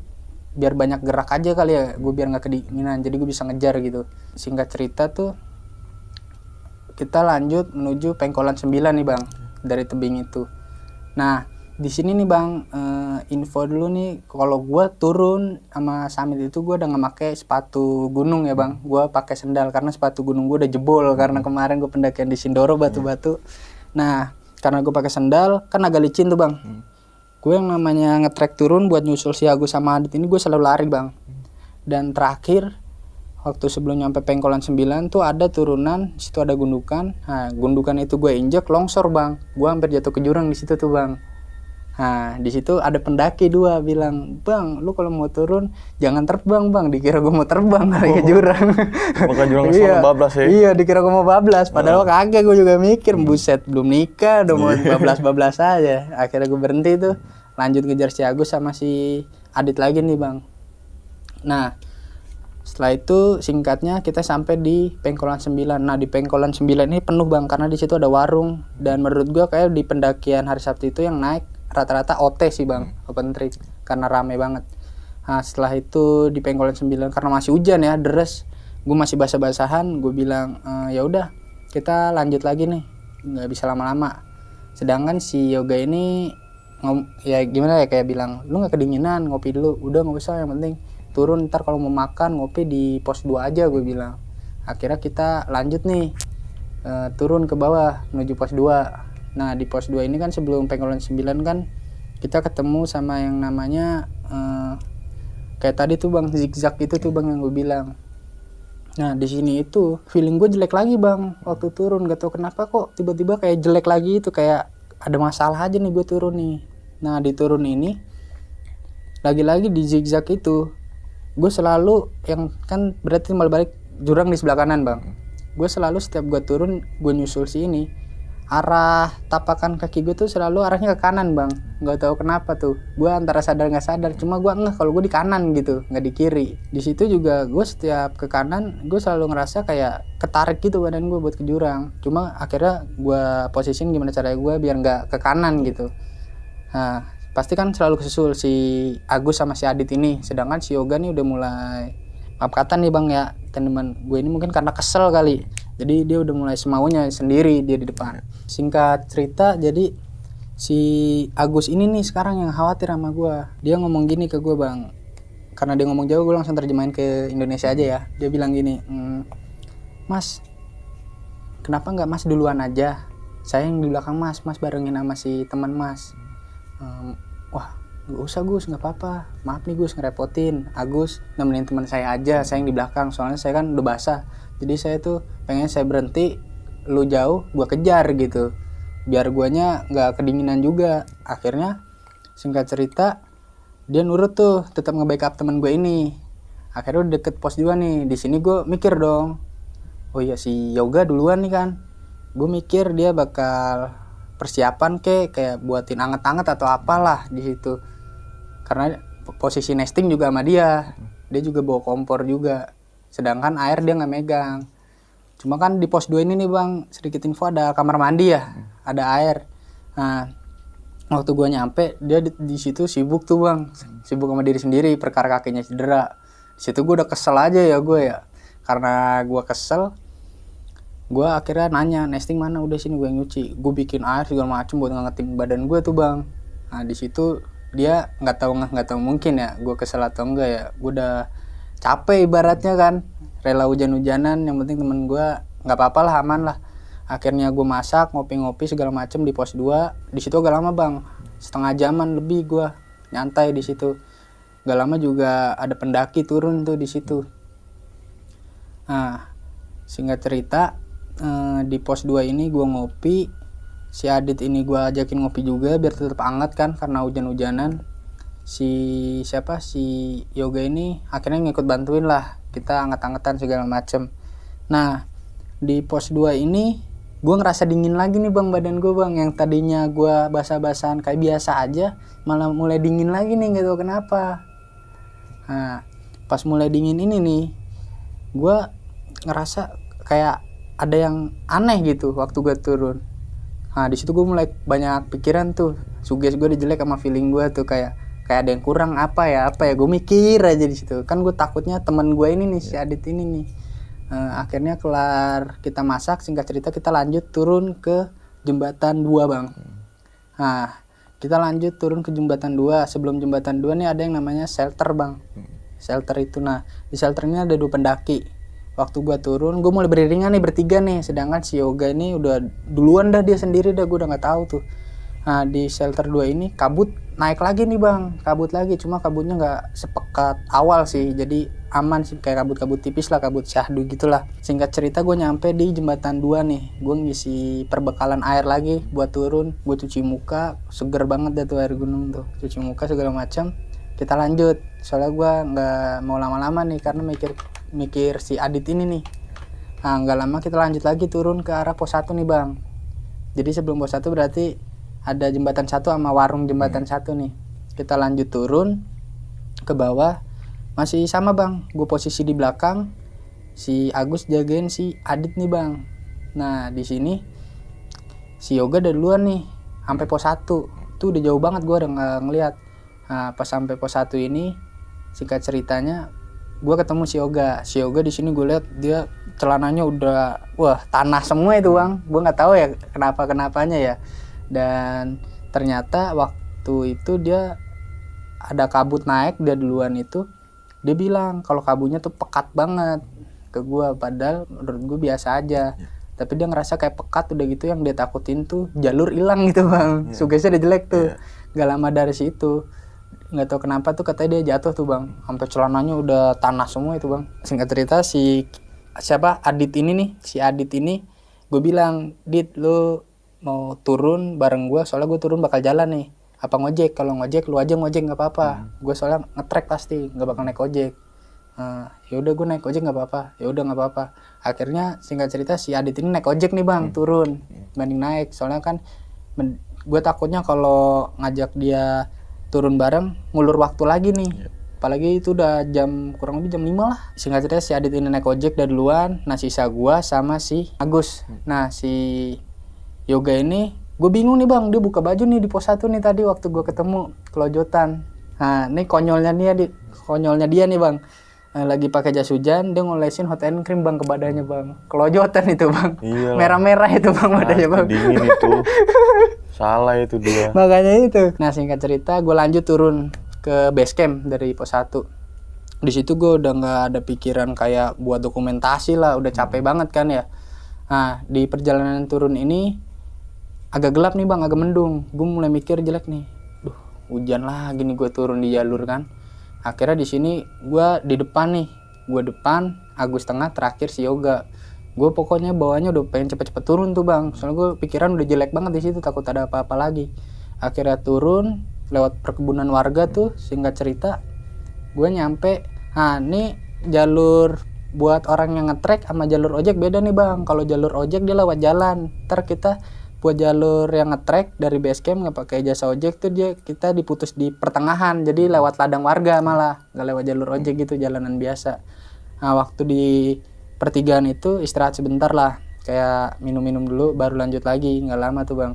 biar banyak gerak aja kali ya, gue biar nggak kedinginan, jadi gue bisa ngejar gitu. Singkat cerita tuh kita lanjut menuju Pengkolan 9 nih bang, dari tebing itu. Nah di sini nih bang, info dulu nih, kalau gue turun sama summit itu gue udah nggak pakai sepatu gunung ya bang, gue pakai sendal karena sepatu gunung gue udah jebol karena kemarin gue pendakian di Sindoro batu-batu. Nah karena gue pakai sendal kan agak licin tuh bang. Gue yang namanya nge-trek turun buat nyusul si Agus sama Adit ini gue selalu lari bang. Dan terakhir waktu sebelum nyampe Pengkolan 9 tuh ada turunan, situ ada gundukan. Nah, gundukan itu gue injek longsor bang, gue hampir jatuh ke jurang di situ tuh bang. Nah, di situ ada pendaki 2 bilang, "Bang, lu kalau mau turun jangan terbang, Bang." Dikira gue mau terbang kali ke jurang. Maka jurang Iya, sama bablas ya. iya, dikira gue mau bablas. Padahal kagak, gue juga mikir, buset, belum nikah udah mau bablas-bablas aja. Akhirnya gue berhenti tuh, lanjut ngejar si Agus sama si Adit lagi nih, Bang. Nah, setelah itu singkatnya kita sampai di Pengkolan 9. Nah, di Pengkolan 9 ini penuh bang, karena di situ ada warung. Dan menurut gua kayak di pendakian hari Sabtu itu yang naik rata-rata OT sih bang, open trip, karena rame banget. Nah, setelah itu di Pengkolan 9 karena masih hujan ya, deres, gue masih basah-basahan. Gue bilang, ya udah kita lanjut lagi nih, nggak bisa lama-lama. Sedangkan si Yoga ini ya gimana ya, kayak bilang, lu nggak kedinginan, ngopi dulu. Udah, nggak usah, yang penting turun, ntar kalau mau makan ngopi di pos 2 aja, gue bilang. Akhirnya kita lanjut nih, turun ke bawah menuju pos 2. Nah, di pos 2 ini kan sebelum Pengkolan 9 kan kita ketemu sama yang namanya kayak tadi tuh bang, zigzag itu tuh bang yang gue bilang. Nah, di sini itu feeling gue jelek lagi bang waktu turun, gak tau kenapa kok tiba-tiba kayak jelek lagi, itu kayak ada masalah aja nih gue turun nih. Nah, di turun ini lagi-lagi di zigzag itu gue selalu yang kan berarti malah balik jurang di sebelah kanan bang. Gue selalu setiap gue turun, gue nyusul si ini, arah tapakan kaki gue tuh selalu arahnya ke kanan bang. Gak tahu kenapa tuh, gue antara sadar nggak sadar, cuma gue ngeh kalau gue di kanan gitu, nggak di kiri. Di situ juga gue setiap ke kanan gue selalu ngerasa kayak ketarik gitu badan gue buat ke jurang. Cuma akhirnya gue posisiin gimana caranya gue biar nggak ke kanan gitu. Nah, pasti kan selalu kesusul si Agus sama si Adit ini. Sedangkan si Yoga nih udah mulai maaf kata nih bang ya, teman gue ini mungkin karena kesel kali, jadi dia udah mulai semaunya sendiri dia di depan. Singkat cerita, jadi si Agus ini nih sekarang yang khawatir sama gue. Dia ngomong gini ke gue bang, karena dia ngomong Jawa gue langsung terjemahin ke Indonesia aja ya. Dia bilang gini, "Mas, kenapa nggak mas duluan aja, saya yang di belakang mas barengin sama si teman mas." Wah, gak usah Gus, gak apa-apa, maaf nih Gus ngerepotin, Agus nemenin teman saya aja, saya yang di belakang, soalnya saya kan udah basah, jadi saya tuh pengen saya berhenti, lu jauh gua kejar gitu, biar guanya gak kedinginan juga. Akhirnya singkat cerita dia nurut tuh, tetap nge-backup teman gue ini. Akhirnya udah deket pos 2 nih. Di sini gue mikir dong, oh iya si Yoga duluan nih kan, gue mikir dia bakal persiapan kayak buatin anget-anget atau apalah di situ, karena posisi nesting juga sama dia juga bawa kompor juga, sedangkan air dia nggak megang. Cuma kan di pos 2 ini nih bang, sedikit info, ada kamar mandi ya, ada air. Nah, waktu gua nyampe dia di situ sibuk tuh bang, sibuk sama diri sendiri perkara kakinya cedera. Di situ gua udah kesel aja ya gue ya, karena gua kesel. Gue akhirnya nanya, nesting mana, udah sini gue yang nyuci. Gue bikin air segala macem buat ngangetin badan gue tuh bang. Nah di situ dia nggak tahu mungkin ya gue kesel atau enggak ya. Gue udah capek ibaratnya kan, rela hujan-hujanan, yang penting temen gue nggak apa-apa lah, aman lah. Akhirnya gue masak, ngopi-ngopi segala macem di pos 2. Di situ agak lama bang, setengah jaman lebih gue nyantai di situ. Gak lama juga ada pendaki turun tuh di situ. Nah singkat cerita, di pos 2 ini gue ngopi, si Adit ini gue ajakin ngopi juga biar tetap hangat kan karena hujan-hujanan. Si Yoga ini akhirnya ngikut bantuin lah, kita hangat-hangatan segala macem. Nah di pos 2 ini gue ngerasa dingin lagi nih bang, badan gue bang, yang tadinya gue basah-basahan kayak biasa aja malah mulai dingin lagi nih, gak tau kenapa. Nah pas mulai dingin ini nih gue ngerasa kayak ada yang aneh gitu waktu gue turun. Nah di situ gue mulai banyak pikiran tuh, suges gue jelek sama feeling gue tuh, kayak ada yang kurang apa ya gue mikir aja di situ kan. Gue takutnya teman gue ini nih, si Adit ini nih. Akhirnya kelar kita masak, singkat cerita kita lanjut turun ke jembatan 2 bang. Nah kita lanjut turun ke jembatan 2. Sebelum jembatan 2 nih ada yang namanya shelter bang. Shelter itu, nah di shelter ini ada 2 pendaki. Waktu gue turun, gue mulai beriringan nih bertiga nih, sedangkan si Yoga ini udah duluan dah, dia sendiri dah, gue udah nggak tahu tuh. Nah di shelter 2 ini kabut naik lagi nih bang, kabut lagi, cuma kabutnya nggak sepekat awal sih, jadi aman sih, kayak kabut-kabut tipis lah, kabut syahdu gitulah. Singkat cerita gue nyampe di jembatan 2 nih, gue ngisi perbekalan air lagi buat turun, gue cuci muka, seger banget dah tuh air gunung tuh, cuci muka segala macam. Kita lanjut, soalnya gue nggak mau lama-lama nih karena mikir si Adit ini nih. Nah nggak lama kita lanjut lagi turun ke arah pos 1 nih bang. Jadi sebelum pos 1 berarti ada jembatan 1 sama warung jembatan 1 nih. Kita lanjut turun ke bawah, masih sama bang, gue posisi di belakang, si Agus jagain si Adit nih bang. Nah di sini si Yoga udah duluan nih sampai pos 1 tuh, udah jauh banget gue udah nggak ngeliat. Nah pas sampai pos 1 ini, singkat ceritanya gue ketemu si Yoga di sini. Gue lihat dia celananya udah wah tanah semua itu bang, gue nggak tahu ya kenapanya ya. Dan ternyata waktu itu dia ada kabut naik, dia duluan itu. Dia bilang kalau kabutnya tuh pekat banget ke gue, padahal menurut gue biasa aja. Tapi dia ngerasa kayak pekat, udah gitu yang dia takutin tuh jalur hilang gitu bang. Sugesnya udah jelek tuh. Gak lama dari situ, nggak tahu kenapa tuh katanya dia jatuh tuh bang, sampai celananya udah tanah semua itu bang. Singkat cerita si Adit ini gue bilang, Dit lu mau turun bareng gue, soalnya gue turun bakal jalan nih, apa ngojek? Kalau ngojek lu aja ngojek nggak apa-apa. Gue soalnya ngetrek pasti nggak bakal naik ojek. Ya udah gue naik ojek nggak apa-apa. Ya udah nggak apa-apa. Akhirnya singkat cerita si Adit ini naik ojek nih bang, turun banding naik. Soalnya kan gue takutnya kalau ngajak dia turun bareng ngulur waktu lagi nih. Apalagi itu udah kurang lebih jam 5 lah. Singkat cerita si Adit ini naik ojek dari duluan. Nah sisa gue sama si Agus. Nah si Yoga ini gue bingung nih bang, dia buka baju nih di pos 1 nih tadi waktu gue ketemu kelojotan. Nah ini konyolnya dia nih bang, lagi pakai jas hujan, dia ngolesin hot and cream bang ke badannya bang, kelojotan itu bang. Iyalah. Merah-merah itu bang badannya bang. Dingin itu. Salah itu dia. Makanya itu. Nah singkat cerita gue lanjut turun ke base camp dari pos 1. Di situ gue udah nggak ada pikiran kayak buat dokumentasi lah, udah capek banget kan ya. Nah di perjalanan turun ini agak gelap nih bang, agak mendung. Gue mulai mikir jelek nih, duh hujan lagi nih gue turun di jalur kan. Akhirnya di sini gue di depan nih, Agus tengah, terakhir si Yoga. Gue pokoknya bawahnya udah pengen cepet-cepet turun tuh bang, soalnya gue pikiran udah jelek banget di situ, takut ada apa-apa lagi. Akhirnya turun lewat perkebunan warga tuh. Singkat cerita gue nyampe. Nah ini jalur buat orang yang ngetrek sama jalur ojek beda nih bang. Kalau jalur ojek dia lewat jalan, ntar kita buat jalur yang ngetrek dari base camp nggak pakai jasa ojek tuh kita diputus di pertengahan, jadi lewat ladang warga, malah nggak lewat jalur ojek gitu, jalanan biasa. Nah waktu di pertigaan itu istirahat sebentar lah, kayak minum-minum dulu baru lanjut lagi, nggak lama tuh bang.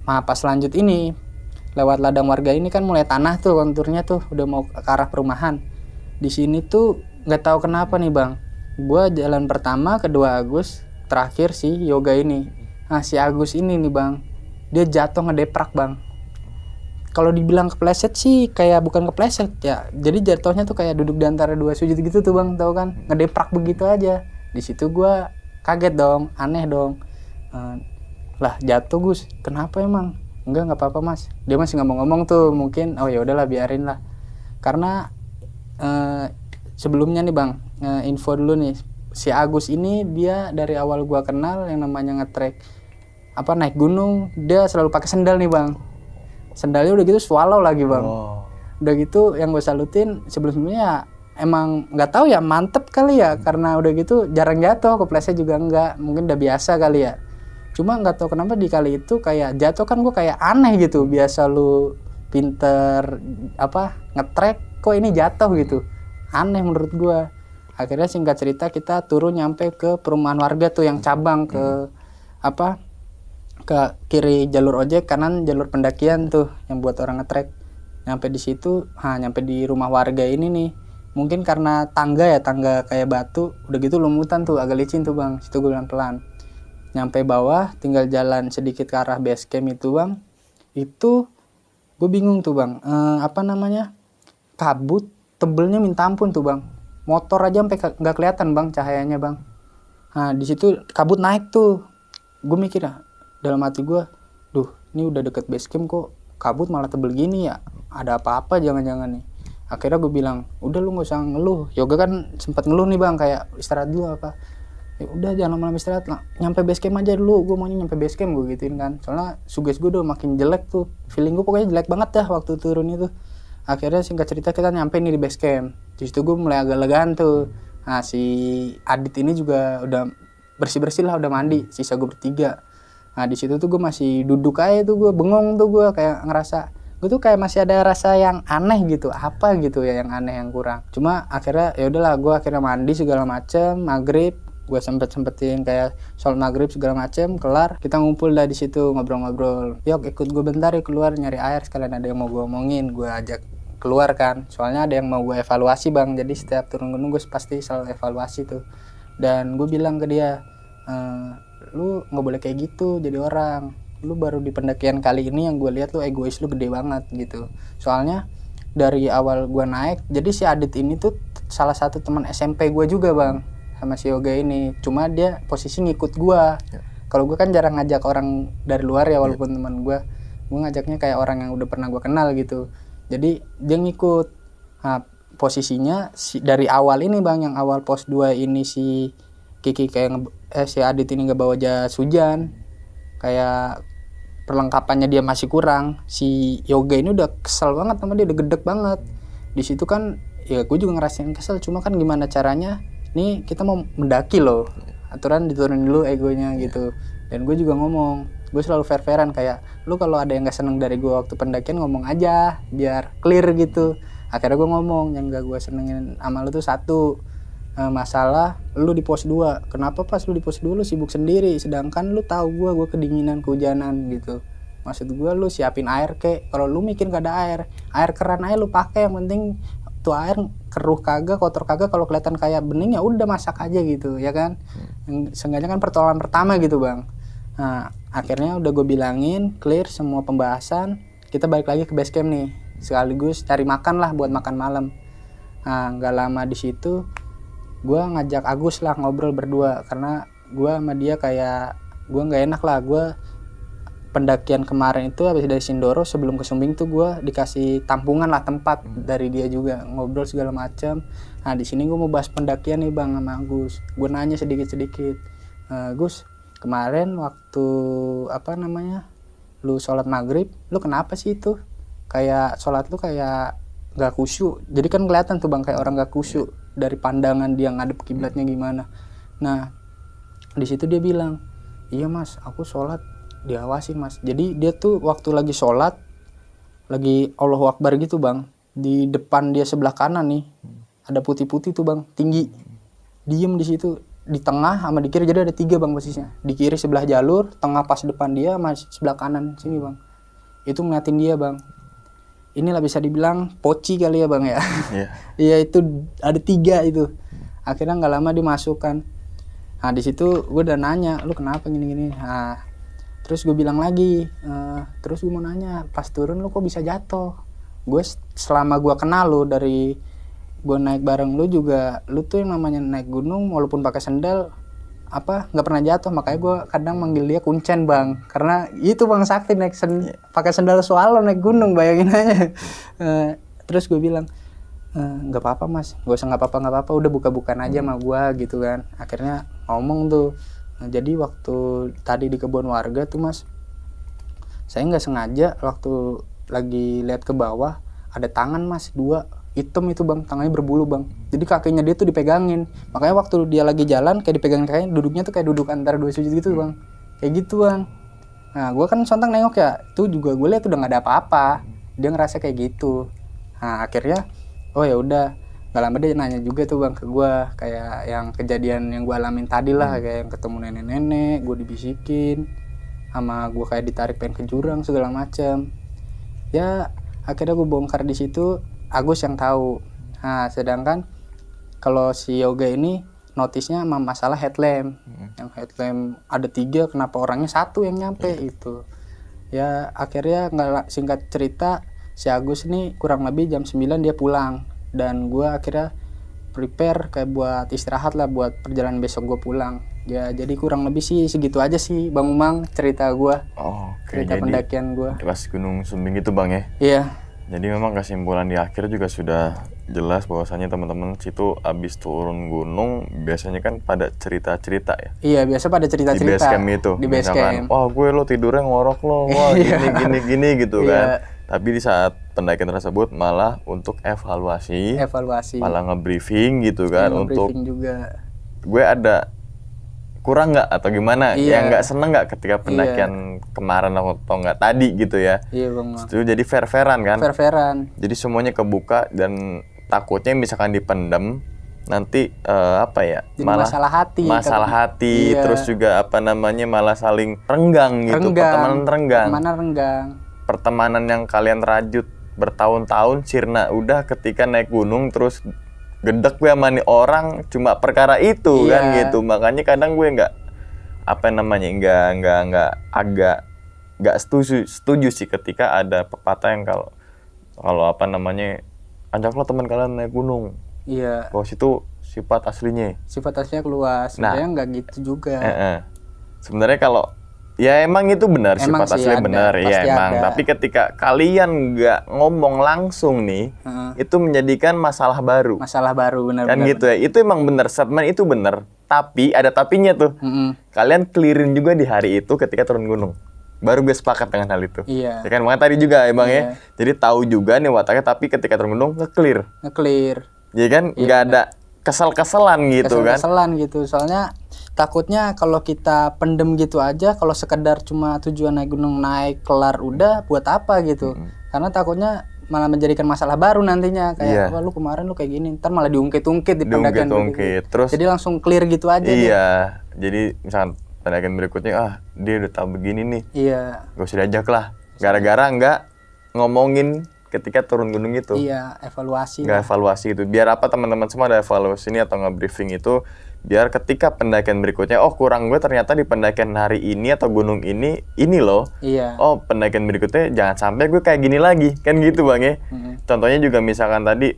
Nah pas lanjut ini lewat ladang warga ini kan mulai tanah tuh konturnya tuh, udah mau ke arah perumahan. Di sini tuh nggak tahu kenapa nih bang, gua jalan pertama, kedua Agus, terakhir si Yoga ini. Nah si Agus ini nih bang, dia jatuh ngedeprak bang. Kalau dibilang kepleset sih kayak bukan kepleset ya, jadi jatuhnya tuh kayak duduk di antara dua sujud gitu tuh bang, tahu kan, ngedeprak begitu aja. Di situ gue kaget dong, aneh dong. Lah jatuh Gus, kenapa emang? Nggak apa-apa mas. Dia masih nggak mau ngomong tuh, mungkin oh ya udahlah biarin lah. Karena sebelumnya nih bang, info dulu nih. Si Agus ini dia dari awal gua kenal yang namanya ngetrek naik gunung, dia selalu pakai sendal nih bang. Sendalnya udah gitu swallow lagi bang. Udah gitu yang gue salutin sebelumnya emang nggak tahu ya, mantep kali ya, karena udah gitu jarang jatuh, kepleset juga enggak, mungkin udah biasa kali ya. Cuma nggak tahu kenapa di kali itu kayak jatuh kan gue kayak aneh gitu. Biasa lu pinter ngetrek, kok ini jatuh gitu, aneh menurut gue. Akhirnya singkat cerita kita turun nyampe ke perumahan warga tuh yang cabang ke ke kiri jalur ojek, kanan jalur pendakian tuh yang buat orang ngetrek. Nyampe di situ, nyampe di rumah warga ini nih. Mungkin karena tangga kayak batu, udah gitu lumutan tuh, agak licin tuh bang. Situ gue pelan-pelan. Nyampe bawah, tinggal jalan sedikit ke arah base camp itu bang. Itu gue bingung tuh bang, kabut tebelnya minta ampun tuh bang. Motor aja sampai nggak kelihatan bang cahayanya bang. Nah di situ kabut naik tuh. Gue mikir dalam hati gue, duh ini udah deket base camp kok kabut malah tebel gini ya. Ada apa-apa jangan-jangan nih. Akhirnya gue bilang, udah lu nggak usah ngeluh. Yoga kan sempat ngeluh nih bang, kayak istirahat dulu apa. Ya udah jangan lama-lama istirahat lah, nyampe base camp aja dulu, gue maunya nyampe base camp, gue gituin kan. Soalnya suges gue udah makin jelek tuh, feeling gue pokoknya jelek banget dah waktu turun itu. Akhirnya singkat cerita kita nyampe nih di base camp. Di situ gue mulai agak legaan tuh. Nah si Adit ini juga udah bersih-bersih lah, udah mandi, sisa gue bertiga. Nah di situ tuh gue masih duduk aja tuh, gue bengong tuh, gue kayak ngerasa gue tuh kayak masih ada rasa yang aneh gitu, apa gitu ya yang aneh, yang kurang. Cuma akhirnya ya udahlah, gue akhirnya mandi segala macem, maghrib gue sempetin kayak sholat maghrib segala macem, kelar kita ngumpul dah di situ ngobrol-ngobrol. Yok ikut gue bentar ya keluar nyari air sekalian, ada yang mau gue omongin. Gue ajak keluar kan, soalnya ada yang mau gue evaluasi bang, jadi setiap turun gunung gue pasti selalu evaluasi tuh. Dan gue bilang ke dia, lu nggak boleh kayak gitu jadi orang, lu baru di pendakian kali ini yang gue lihat lu egois lu gede banget gitu. Soalnya dari awal gue naik, jadi si Adit ini tuh salah satu teman SMP gue juga bang, sama si Yoga ini. Cuma dia posisi ngikut gue. Kalau gue kan jarang ngajak orang dari luar ya, walaupun teman gue ngajaknya kayak orang yang udah pernah gue kenal gitu. Jadi dia ngikut. Nah, posisinya dari awal ini bang, yang awal pos 2 ini si Kiki kayak si Adit ini nggak bawa jas hujan, kayak perlengkapannya dia masih kurang. Si Yoga ini udah kesel banget sama dia, udah gedek banget. Di situ kan ya gue juga ngerasain kesel, cuma kan gimana caranya, nih kita mau mendaki loh, aturan diturunin dulu egonya gitu. Dan gue juga ngomong, gue selalu fair-fairan kayak, lu kalau ada yang gak seneng dari gue waktu pendakian ngomong aja biar clear gitu. Akhirnya gue ngomong, yang gak gue senengin sama lu tuh satu, masalah lu di pos 2. Kenapa pas lu di pos 2 lu sibuk sendiri, sedangkan lu tahu gue kedinginan, kehujanan gitu. Maksud gue lu siapin air kek, kalau lu mikir gak ada air keran aja lu pakai, yang penting tuh air keruh kagak, kotor kagak, kalau kelihatan kayak bening ya udah masak aja gitu ya kan. Seenggaknya kan pertolongan pertama gitu bang. Nah akhirnya udah gue bilangin clear semua pembahasan, kita balik lagi ke base camp nih, sekaligus cari makan lah buat makan malam. Nah nggak lama di situ gue ngajak Agus lah ngobrol berdua, karena gue sama dia kayak gue nggak enak lah. Gue pendakian kemarin itu habis dari Sindoro sebelum ke Sumbing tuh gue dikasih tampungan lah tempat dari dia juga, ngobrol segala macam. Nah di sini gue mau bahas pendakian nih bang sama Agus. Gue nanya sedikit, Gus kemarin waktu lu sholat maghrib, lu kenapa sih itu kayak sholat lu kayak gak khusyuk? Jadi kan kelihatan tuh bang kayak orang gak khusyuk dari pandangan dia ngadep kiblatnya gimana. Nah di situ dia bilang, iya mas aku sholat diawasin mas. Jadi dia tuh waktu lagi sholat, lagi Allahu Akbar gitu bang, di depan dia sebelah kanan nih ada putih-putih tuh bang, tinggi, diem di situ, di tengah sama di kiri. Jadi ada 3 bang posisinya, di kiri sebelah jalur, tengah pas depan dia, mas sebelah kanan sini bang. Itu ngeliatin dia bang. Inilah bisa dibilang poci kali ya bang ya. Iya itu ada 3 itu. Akhirnya nggak lama dimasukkan. Nah di situ gue udah nanya, lu kenapa gini-gini. Nah terus gue bilang lagi, terus gue mau nanya, pas turun lu kok bisa jatuh? Gue selama gue kenal lu, dari gue naik bareng lu juga, lu tuh yang namanya naik gunung walaupun pakai sendal nggak pernah jatuh. Makanya gue kadang manggil dia Kuncen bang, karena itu bang sakti naik pakai sendal swallow naik gunung, bayangin aja. Terus gue bilang, nggak apa-apa mas, gak usah nggak apa-apa, udah buka-bukaan aja sama gue gitu kan. Akhirnya ngomong tuh. Nah, jadi waktu tadi di kebun warga tuh mas, saya nggak sengaja waktu lagi lihat ke bawah ada tangan mas 2 hitam itu bang, tangannya berbulu bang. Jadi kakinya dia tuh dipegangin, makanya waktu dia lagi jalan kayak dipegangin kakinya, duduknya tuh kayak duduk antara 2 sujud gitu bang, kayak gitu bang. Nah gue kan sontak nengok ya, tuh juga gue lihat udah nggak ada apa-apa, dia ngerasa kayak gitu. Nah akhirnya oh ya udah, gak lama dia nanya juga tuh bang ke gue, kayak yang kejadian yang gue alamin tadi lah, kayak yang ketemu nenek-nenek, gue dibisikin, sama gue kayak ditarik pengen ke jurang segala macam. Ya akhirnya gue bongkar di situ, Agus yang tahu. Nah sedangkan kalau si Yoga ini notisnya sama masalah headlamp. Yang headlamp ada 3, kenapa orangnya 1 yang nyampe itu. Ya akhirnya nggak, singkat cerita si Agus ini kurang lebih jam 9 dia pulang, dan gue akhirnya prepare kayak buat istirahat lah buat perjalanan besok gue pulang. Ya jadi kurang lebih sih segitu aja sih bang Umang cerita gue. Oh, cerita pendakian gue pas Gunung Sumbing itu bang ya? Iya. Jadi memang kesimpulan di akhir juga sudah jelas bahwasannya teman-teman situ abis turun gunung biasanya kan pada cerita-cerita ya. Iya, biasa pada Di cerita-cerita. base camp itu. Di base Misalkan, camp. wah gue lo tidurnya ngorok lo, wah gini gitu kan. Iya. Tapi di saat pendakian tersebut malah untuk evaluasi, Evaluasi. malah nge-briefing gitu kan Iya, untuk briefing juga. gue ada kurang nggak atau gimana, Iya. yang nggak seneng nggak ketika pendakian kemarin atau nggak tadi gitu ya. Iya bang. Itu jadi fair-fairan kan. Fair-fairan. Jadi semuanya kebuka dan takutnya misalkan dipendem nanti apa ya, Jadi masalah hati. Iya. Terus juga apa namanya malah saling renggang gitu, pertemanan renggang. Pertemanan renggang. Pertemanan yang kalian rajut bertahun-tahun sirna udah ketika naik gunung terus gedek gue sama nih orang cuma perkara itu kan Iya. gitu. Makanya kadang gue nggak apa namanya nggak setuju sih ketika ada pepatah yang kalau apa namanya ajaklah teman kalian naik gunung. Iya. Bahwa situ sifat aslinya. Sifat aslinya keluar. Sebenarnya nggak gitu juga. Sebenarnya kalau ya emang itu benar, Emang sifat sih aslinya ada, benar ya pasti emang. ada. Tapi ketika kalian nggak ngomong langsung nih, itu menjadikan masalah baru. Masalah baru benar. Kan gitu ya. Itu emang benar, statement itu benar. Tapi ada tapinya tuh. Mm-mm. Kalian clearin juga di hari itu ketika turun gunung. Baru gue sepakat dengan hal itu. Iya. Ya kan makanya tadi juga ya Bang Iya. ya. Jadi tahu juga nih wataknya tapi ketika turun gunung nge-clear. Nge-clear. Ya kan nggak ada kesel-keselan gitu kan. Kesel-keselan gitu. Soalnya takutnya kalau kita pendem gitu aja, kalau sekedar cuma tujuan naik gunung naik kelar udah buat apa gitu. Karena takutnya malah menjadikan masalah baru nantinya kayak Iya. wah lu kemarin lu kayak gini, ntar malah diungkit-ungkit di pendakian Diungkit-ungkit. Terus Jadi langsung clear gitu aja deh. iya. Jadi misalkan pendakian berikutnya dia udah tahu begini nih. Iya. Gak usah diajak lah. Gara-gara nggak ngomongin ketika turun gunung itu. Iya, evaluasi. Nggak evaluasi itu. Biar apa teman-teman semua ada evaluasi ini atau nge-briefing itu. Biar ketika pendakian berikutnya, oh kurang gue ternyata di pendakian hari ini atau gunung ini loh. Iya. Oh pendakian berikutnya jangan sampai gue kayak gini lagi. Kan gitu Bang ya. Contohnya juga misalkan tadi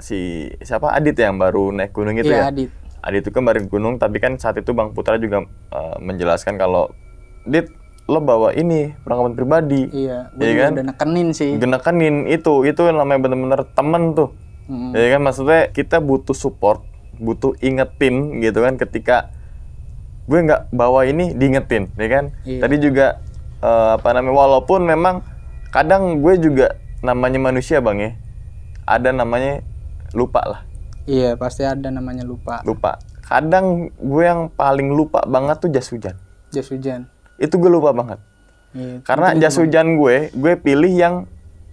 si siapa Adit yang baru naik gunung itu Iya, ya. Adit. Adit itu kan baru gunung tapi kan saat itu Bang Putra juga menjelaskan kalau Dit lo bawa ini perlengkapan pribadi. Iya, gue Iya juga kan? udah nekenin sih. Genekenin itu yang namanya bener-bener temen tuh. Ya kan maksudnya kita butuh support, butuh ingetin gitu kan ketika gue nggak bawa ini diingetin, ya kan? Iya. Tadi juga apa namanya walaupun memang kadang gue juga namanya manusia Bang ya. Ada namanya lupa lah. Iya, pasti ada namanya lupa. Kadang gue yang paling lupa banget tuh jas hujan. Jas hujan. Itu gue lupa banget. Iya. Karena jas hujan gue pilih yang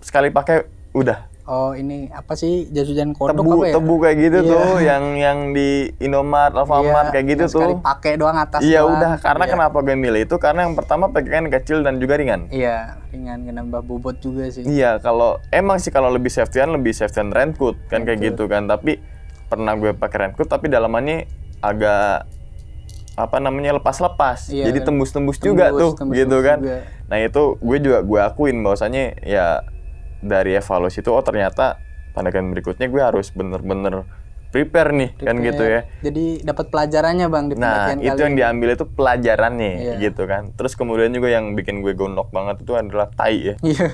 sekali pakai udah. Oh, ini apa sih jas hujan kodok apa ya? Tebu kayak gitu Iya. tuh, yang di Indomaret, Alfamart kayak gitu yang tuh. Sekali pakai doang atas Iya doang. udah, karena Iya. kenapa gue milih itu? Karena yang pertama pakaian kecil dan juga ringan. Iya, ringan nambah bobot juga sih. Iya, kalau lebih safetyan raincoat kan kayak gitu kan. Tapi pernah gue pakai raincoat tapi dalamannya agak apa namanya lepas-lepas. Iya, Jadi kan. tembus-tembus juga tuh Tembus gitu kan. juga. Nah, itu gue akuin bahwasannya ya dari evaluasi itu ternyata pendakian berikutnya gue harus bener-bener prepare nih kan gitu ya. Jadi dapat pelajarannya Bang di Nah, pendakian itu kali yang ini. diambil itu pelajarannya Iya. gitu kan. Terus kemudian juga yang bikin gue gondok banget itu adalah tai ya. Iya.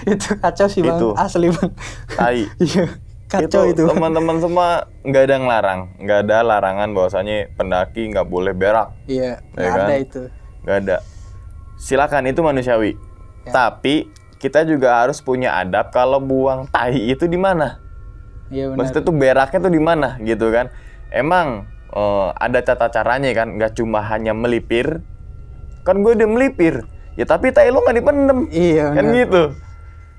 Itu kacau sih Bang, Itu. asli Bang. Tai. Iya. Kacau itu. Teman-teman semua nggak ada yang larang, nggak ada larangan bahwasanya pendaki nggak boleh berak, Iya, Ya nggak kan? ada itu. nggak ada. Silakan itu manusiawi. Ya. Tapi kita juga harus punya adab kalau buang tai itu di mana. Iya benar. Maksudnya tuh beraknya tuh di mana gitu kan. Emang ada tata caranya kan, nggak cuma hanya melipir. Kan gue udah melipir, ya tapi tai lo nggak dipendem. Iya Kan benar. gitu.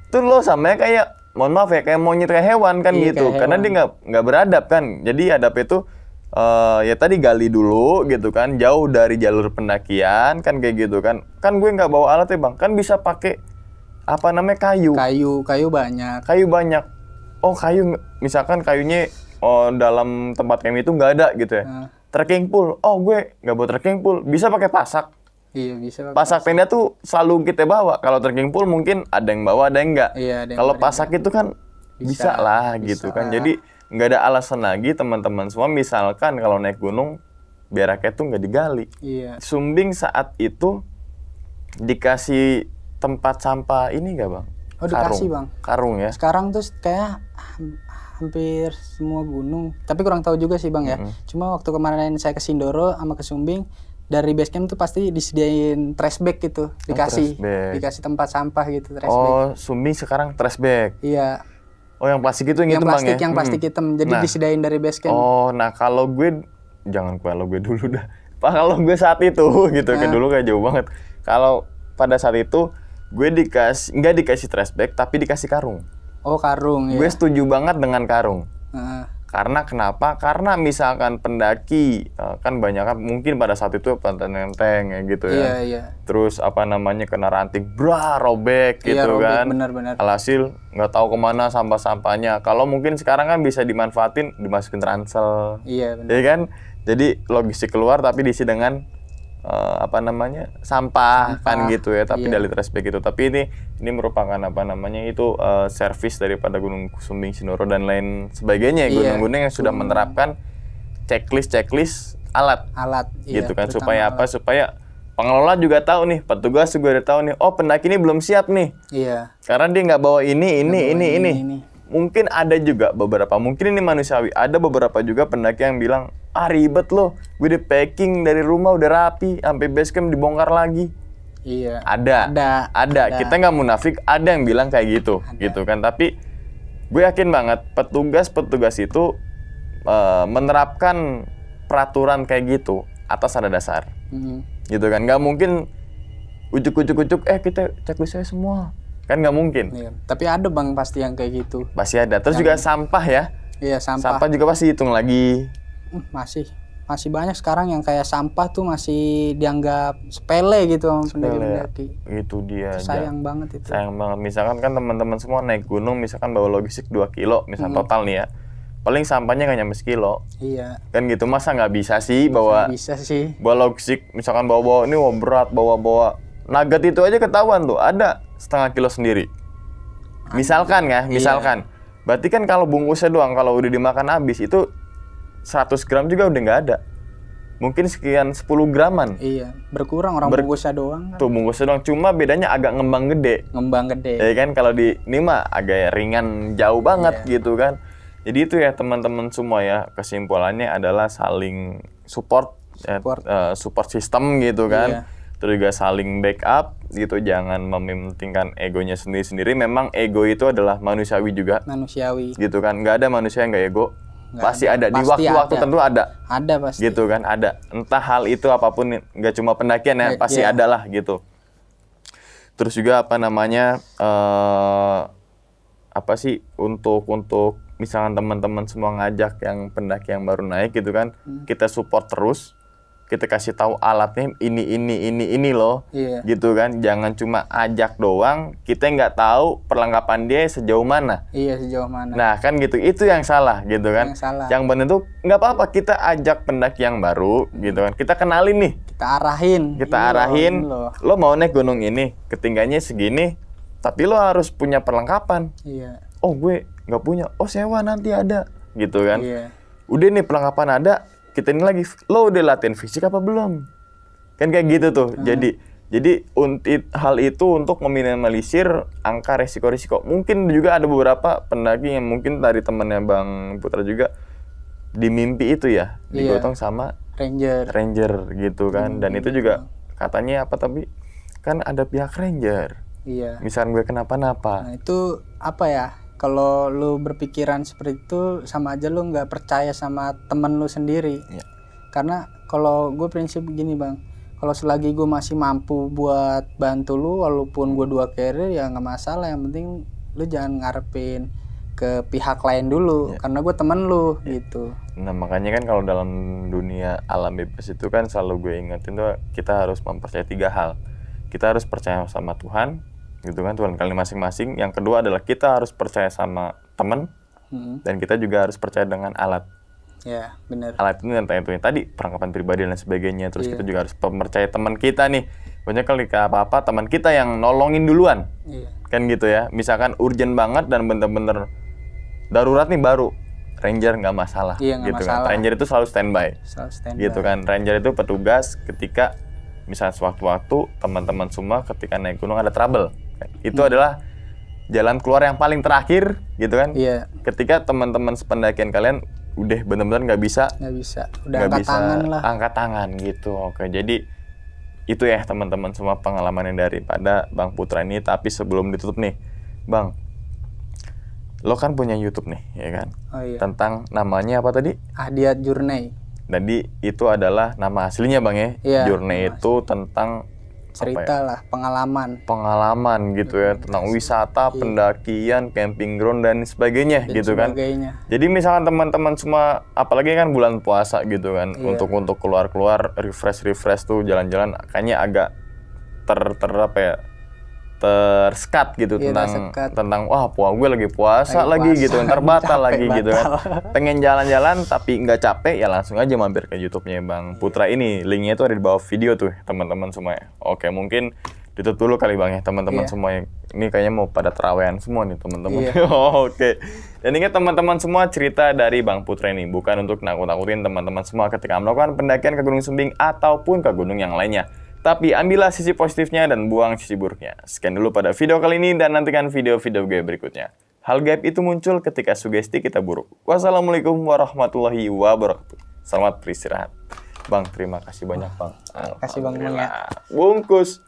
Tuh lo sama kayak, mohon maaf ya, kayak monyet kayak hewan kan Iya, gitu. kayak Karena hewan. dia nggak beradab kan. Jadi adab itu ya tadi gali dulu gitu kan, jauh dari jalur pendakian kan kayak gitu kan. Kan gue nggak bawa alat ya Bang, kan bisa pakai apa namanya kayu. Kayu banyak. Kayu banyak. Oh kayu, misalkan kayunya dalam tempat kami itu nggak ada gitu ya. Nah. Trekking pole, oh gue nggak bawa trekking pole, bisa pakai pasak. Iya bisa. Pasak tenda tuh selalu kita bawa. Kalau trekking pole mungkin ada yang bawa, ada yang enggak. Iya, ada yang Kalau bawa, ada pasak itu kan bisa lah gitu kan. Jadi nggak ada alasan lagi teman-teman semua. Misalkan kalau naik gunung, beraknya tuh nggak digali. Iya. Sumbing saat itu dikasih tempat sampah ini nggak Bang? Oh dikasih bang. Karung ya. Sekarang tuh kayak hampir semua gunung. Tapi kurang tahu juga sih bang ya. Cuma waktu kemarin saya ke Sindoro sama ke Sumbing, dari base camp tuh pasti disediain trash bag gitu, dikasih, dikasih tempat sampah gitu trash bag. Oh Sumbing sekarang trash bag. Iya. Oh yang plastik itu yang gitu bang ya? Yang plastik hitam, jadi disediain dari base camp. Oh nah kalau gue, kalau gue dulu dah. Kalau gue saat itu gitu kan dulu kayak jauh banget. Kalau pada saat itu gue nggak dikasih trash bag tapi dikasih karung. Oh karung ya. Gue setuju banget dengan karung. Karena kenapa? Karena misalkan pendaki kan banyak kan mungkin pada saat itu enteng ya gitu ya. Iya. Terus kena ranting, robek gitu robek, kan. Benar. Alhasil nggak tahu kemana sampah-sampahnya. Kalau mungkin sekarang kan bisa dimanfaatin, dimasukin ransel. Iya benar. Ya kan? Jadi logistik keluar tapi diisi dengan sampah kan gitu ya, tapi dari trash bag itu. Tapi ini merupakan itu servis daripada Gunung Sumbing, Sindoro dan lain sebagainya, gunung-gunung yang sudah menerapkan checklist alat gitu kan, supaya supaya pengelola juga tahu nih, petugas juga udah tahu nih, oh pendaki ini belum siap nih. Iya. Karena dia nggak bawa ini. Mungkin ada juga beberapa, mungkin ini manusiawi, ada beberapa juga pendaki yang bilang, ribet loh, gue udah packing dari rumah udah rapi, sampai base camp dibongkar lagi. Iya. Ada. Kita nggak munafik, ada yang bilang kayak gitu, gitu kan. Tapi gue yakin banget petugas itu menerapkan peraturan kayak gitu atas ada dasar, gitu kan. Nggak mungkin ujuk-ujuk, kita checklist saya semua. Kan nggak mungkin. Iya. Tapi ada bang pasti yang kayak gitu. Pasti ada. Terus juga sampah ya. Iya sampah. Sampah juga pasti hitung lagi. Masih banyak sekarang yang kayak sampah tuh masih dianggap sepele gitu sama pendaki-pendaki. Itu dia. Sayang banget itu. Sayang banget. Misalkan kan teman-teman semua naik gunung, misalkan bawa logistik 2 kilo, misalkan total nih ya. Paling sampahnya nggak nyampe sekilo. Iya. Kan gitu, masa nggak bisa sih bawa logistik, misalkan bawa ini berat, bawa nugget itu aja ketahuan tuh, ada setengah kilo sendiri. Misalkan. Berarti kan kalau bungkusnya doang, kalau udah dimakan habis itu 100 gram juga udah nggak ada. Mungkin sekian 10 graman. Iya, berkurang bungkusnya doang kan. Tuh bungkusnya doang, cuma bedanya agak ngembang gede. Ya kan, kalau di ini mah agak ringan jauh banget gitu kan. Jadi itu ya teman-teman semua ya, kesimpulannya adalah saling support system gitu kan. Iya. Terus juga saling backup gitu, jangan mementingkan egonya sendiri-sendiri. Memang ego itu adalah manusiawi juga. Gitu kan, nggak ada manusia yang nggak ego. Pasti ada. Di waktu-waktu tentu ada. Ada pasti. Gitu kan, ada. Entah hal itu apapun, nggak cuma pendakian ya, pasti ada lah gitu. Terus juga untuk misalkan teman-teman semua ngajak yang pendaki yang baru naik gitu kan, kita support terus. Kita kasih tahu alatnya ini loh, gitu kan. Jangan cuma ajak doang, kita nggak tahu perlengkapan dia sejauh mana. Iya, sejauh mana. Nah kan gitu, itu yang salah gitu kan. Yang benar tuh nggak apa-apa kita ajak pendaki yang baru, gitu kan. Kita kenalin nih. Kita arahin. Lo mau naik gunung ini, ketinggiannya segini, tapi lo harus punya perlengkapan. Iya. Oh gue nggak punya, sewa nanti ada, gitu kan. Iya. Udah nih perlengkapan ada. Kita ini lagi, lo udah latihan fisik apa belum? Kan kayak gitu tuh. Jadi hal itu untuk meminimalisir angka resiko-resiko. Mungkin juga ada beberapa pendaki yang mungkin dari temannya Bang Putra juga di mimpi itu ya, digotong sama ranger gitu kan. Dan itu juga katanya tapi kan ada pihak ranger. Iya. Misalnya gue kenapa-napa. Nah itu apa ya? Kalau lu berpikiran seperti itu, sama aja lu nggak percaya sama temen lu sendiri. Iya. Karena kalau gue prinsip begini bang, kalau selagi gue masih mampu buat bantu lu, walaupun gue 2 carrier ya nggak masalah. Yang penting lu jangan ngarepin ke pihak lain dulu, karena gue temen lu gitu. Nah makanya kan kalau dalam dunia alam bebas itu kan selalu gue ingetin tuh, kita harus mempercayai 3 hal. Kita harus percaya sama Tuhan, gitu kan, Tuhan kalian masing-masing. Yang kedua adalah kita harus percaya sama teman, dan kita juga harus percaya dengan alat. Ya, benar. Alat ini dan tadi perlengkapan pribadi dan sebagainya. Terus kita juga harus percaya teman kita nih. Banyak kali apa-apa teman kita yang nolongin duluan. Kan gitu ya. Misalkan urgent banget dan bener-bener darurat nih, baru ranger nggak masalah. Iya, gitu kan. Ranger itu selalu standby. Gitu kan. Ranger itu petugas ketika misalnya sewaktu-waktu teman-teman semua ketika naik gunung ada trouble. Itu adalah jalan keluar yang paling terakhir gitu kan. Iya. Ketika teman-teman sependakian kalian udah benar-benar nggak bisa, udah nggak angkat bisa tangan lah. angkat tangan gitu. Oke, jadi itu ya teman-teman semua pengalaman yang daripada Bang Putra ini. Tapi sebelum ditutup nih, Bang, lo kan punya YouTube nih, ya kan? Oh iya. Tentang namanya apa tadi? Ahdiat Journey. Jadi itu adalah nama aslinya Bang ya. Iya, Journey itu tentang cerita lah, pengalaman gitu ya, tentang wisata, pendakian, camping ground dan sebagainya dan gitu kan. Jadi misalkan teman-teman semua, apalagi kan bulan puasa gitu kan, untuk keluar-keluar refresh tuh jalan-jalan, kayaknya agak tersekat gitu tentang wah gue lagi puasa lagi gitu, ntar batal lagi gitu kan. Pengen jalan-jalan tapi nggak capek ya langsung aja mampir ke YouTube-nya Bang Putra ini. Linknya itu ada di bawah video tuh teman-teman semua ya. Oke, mungkin ditutup dulu kali Bang ya teman-teman semua yang ini kayaknya mau pada terawehan semua nih teman-teman. Oke. Dan ingat teman-teman semua, cerita dari Bang Putra ini bukan untuk nakut-nakutin teman-teman semua ketika melakukan pendakian ke Gunung Sumbing ataupun ke gunung yang lainnya. Tapi ambillah sisi positifnya dan buang sisi buruknya. Sekian dulu pada video kali ini dan nantikan video-video gue berikutnya. Hal gaib itu muncul ketika sugesti kita buruk. Wassalamualaikum warahmatullahi wabarakatuh. Selamat beristirahat. Bang, terima kasih banyak Bang. Kasih Bang ya. Bungkus.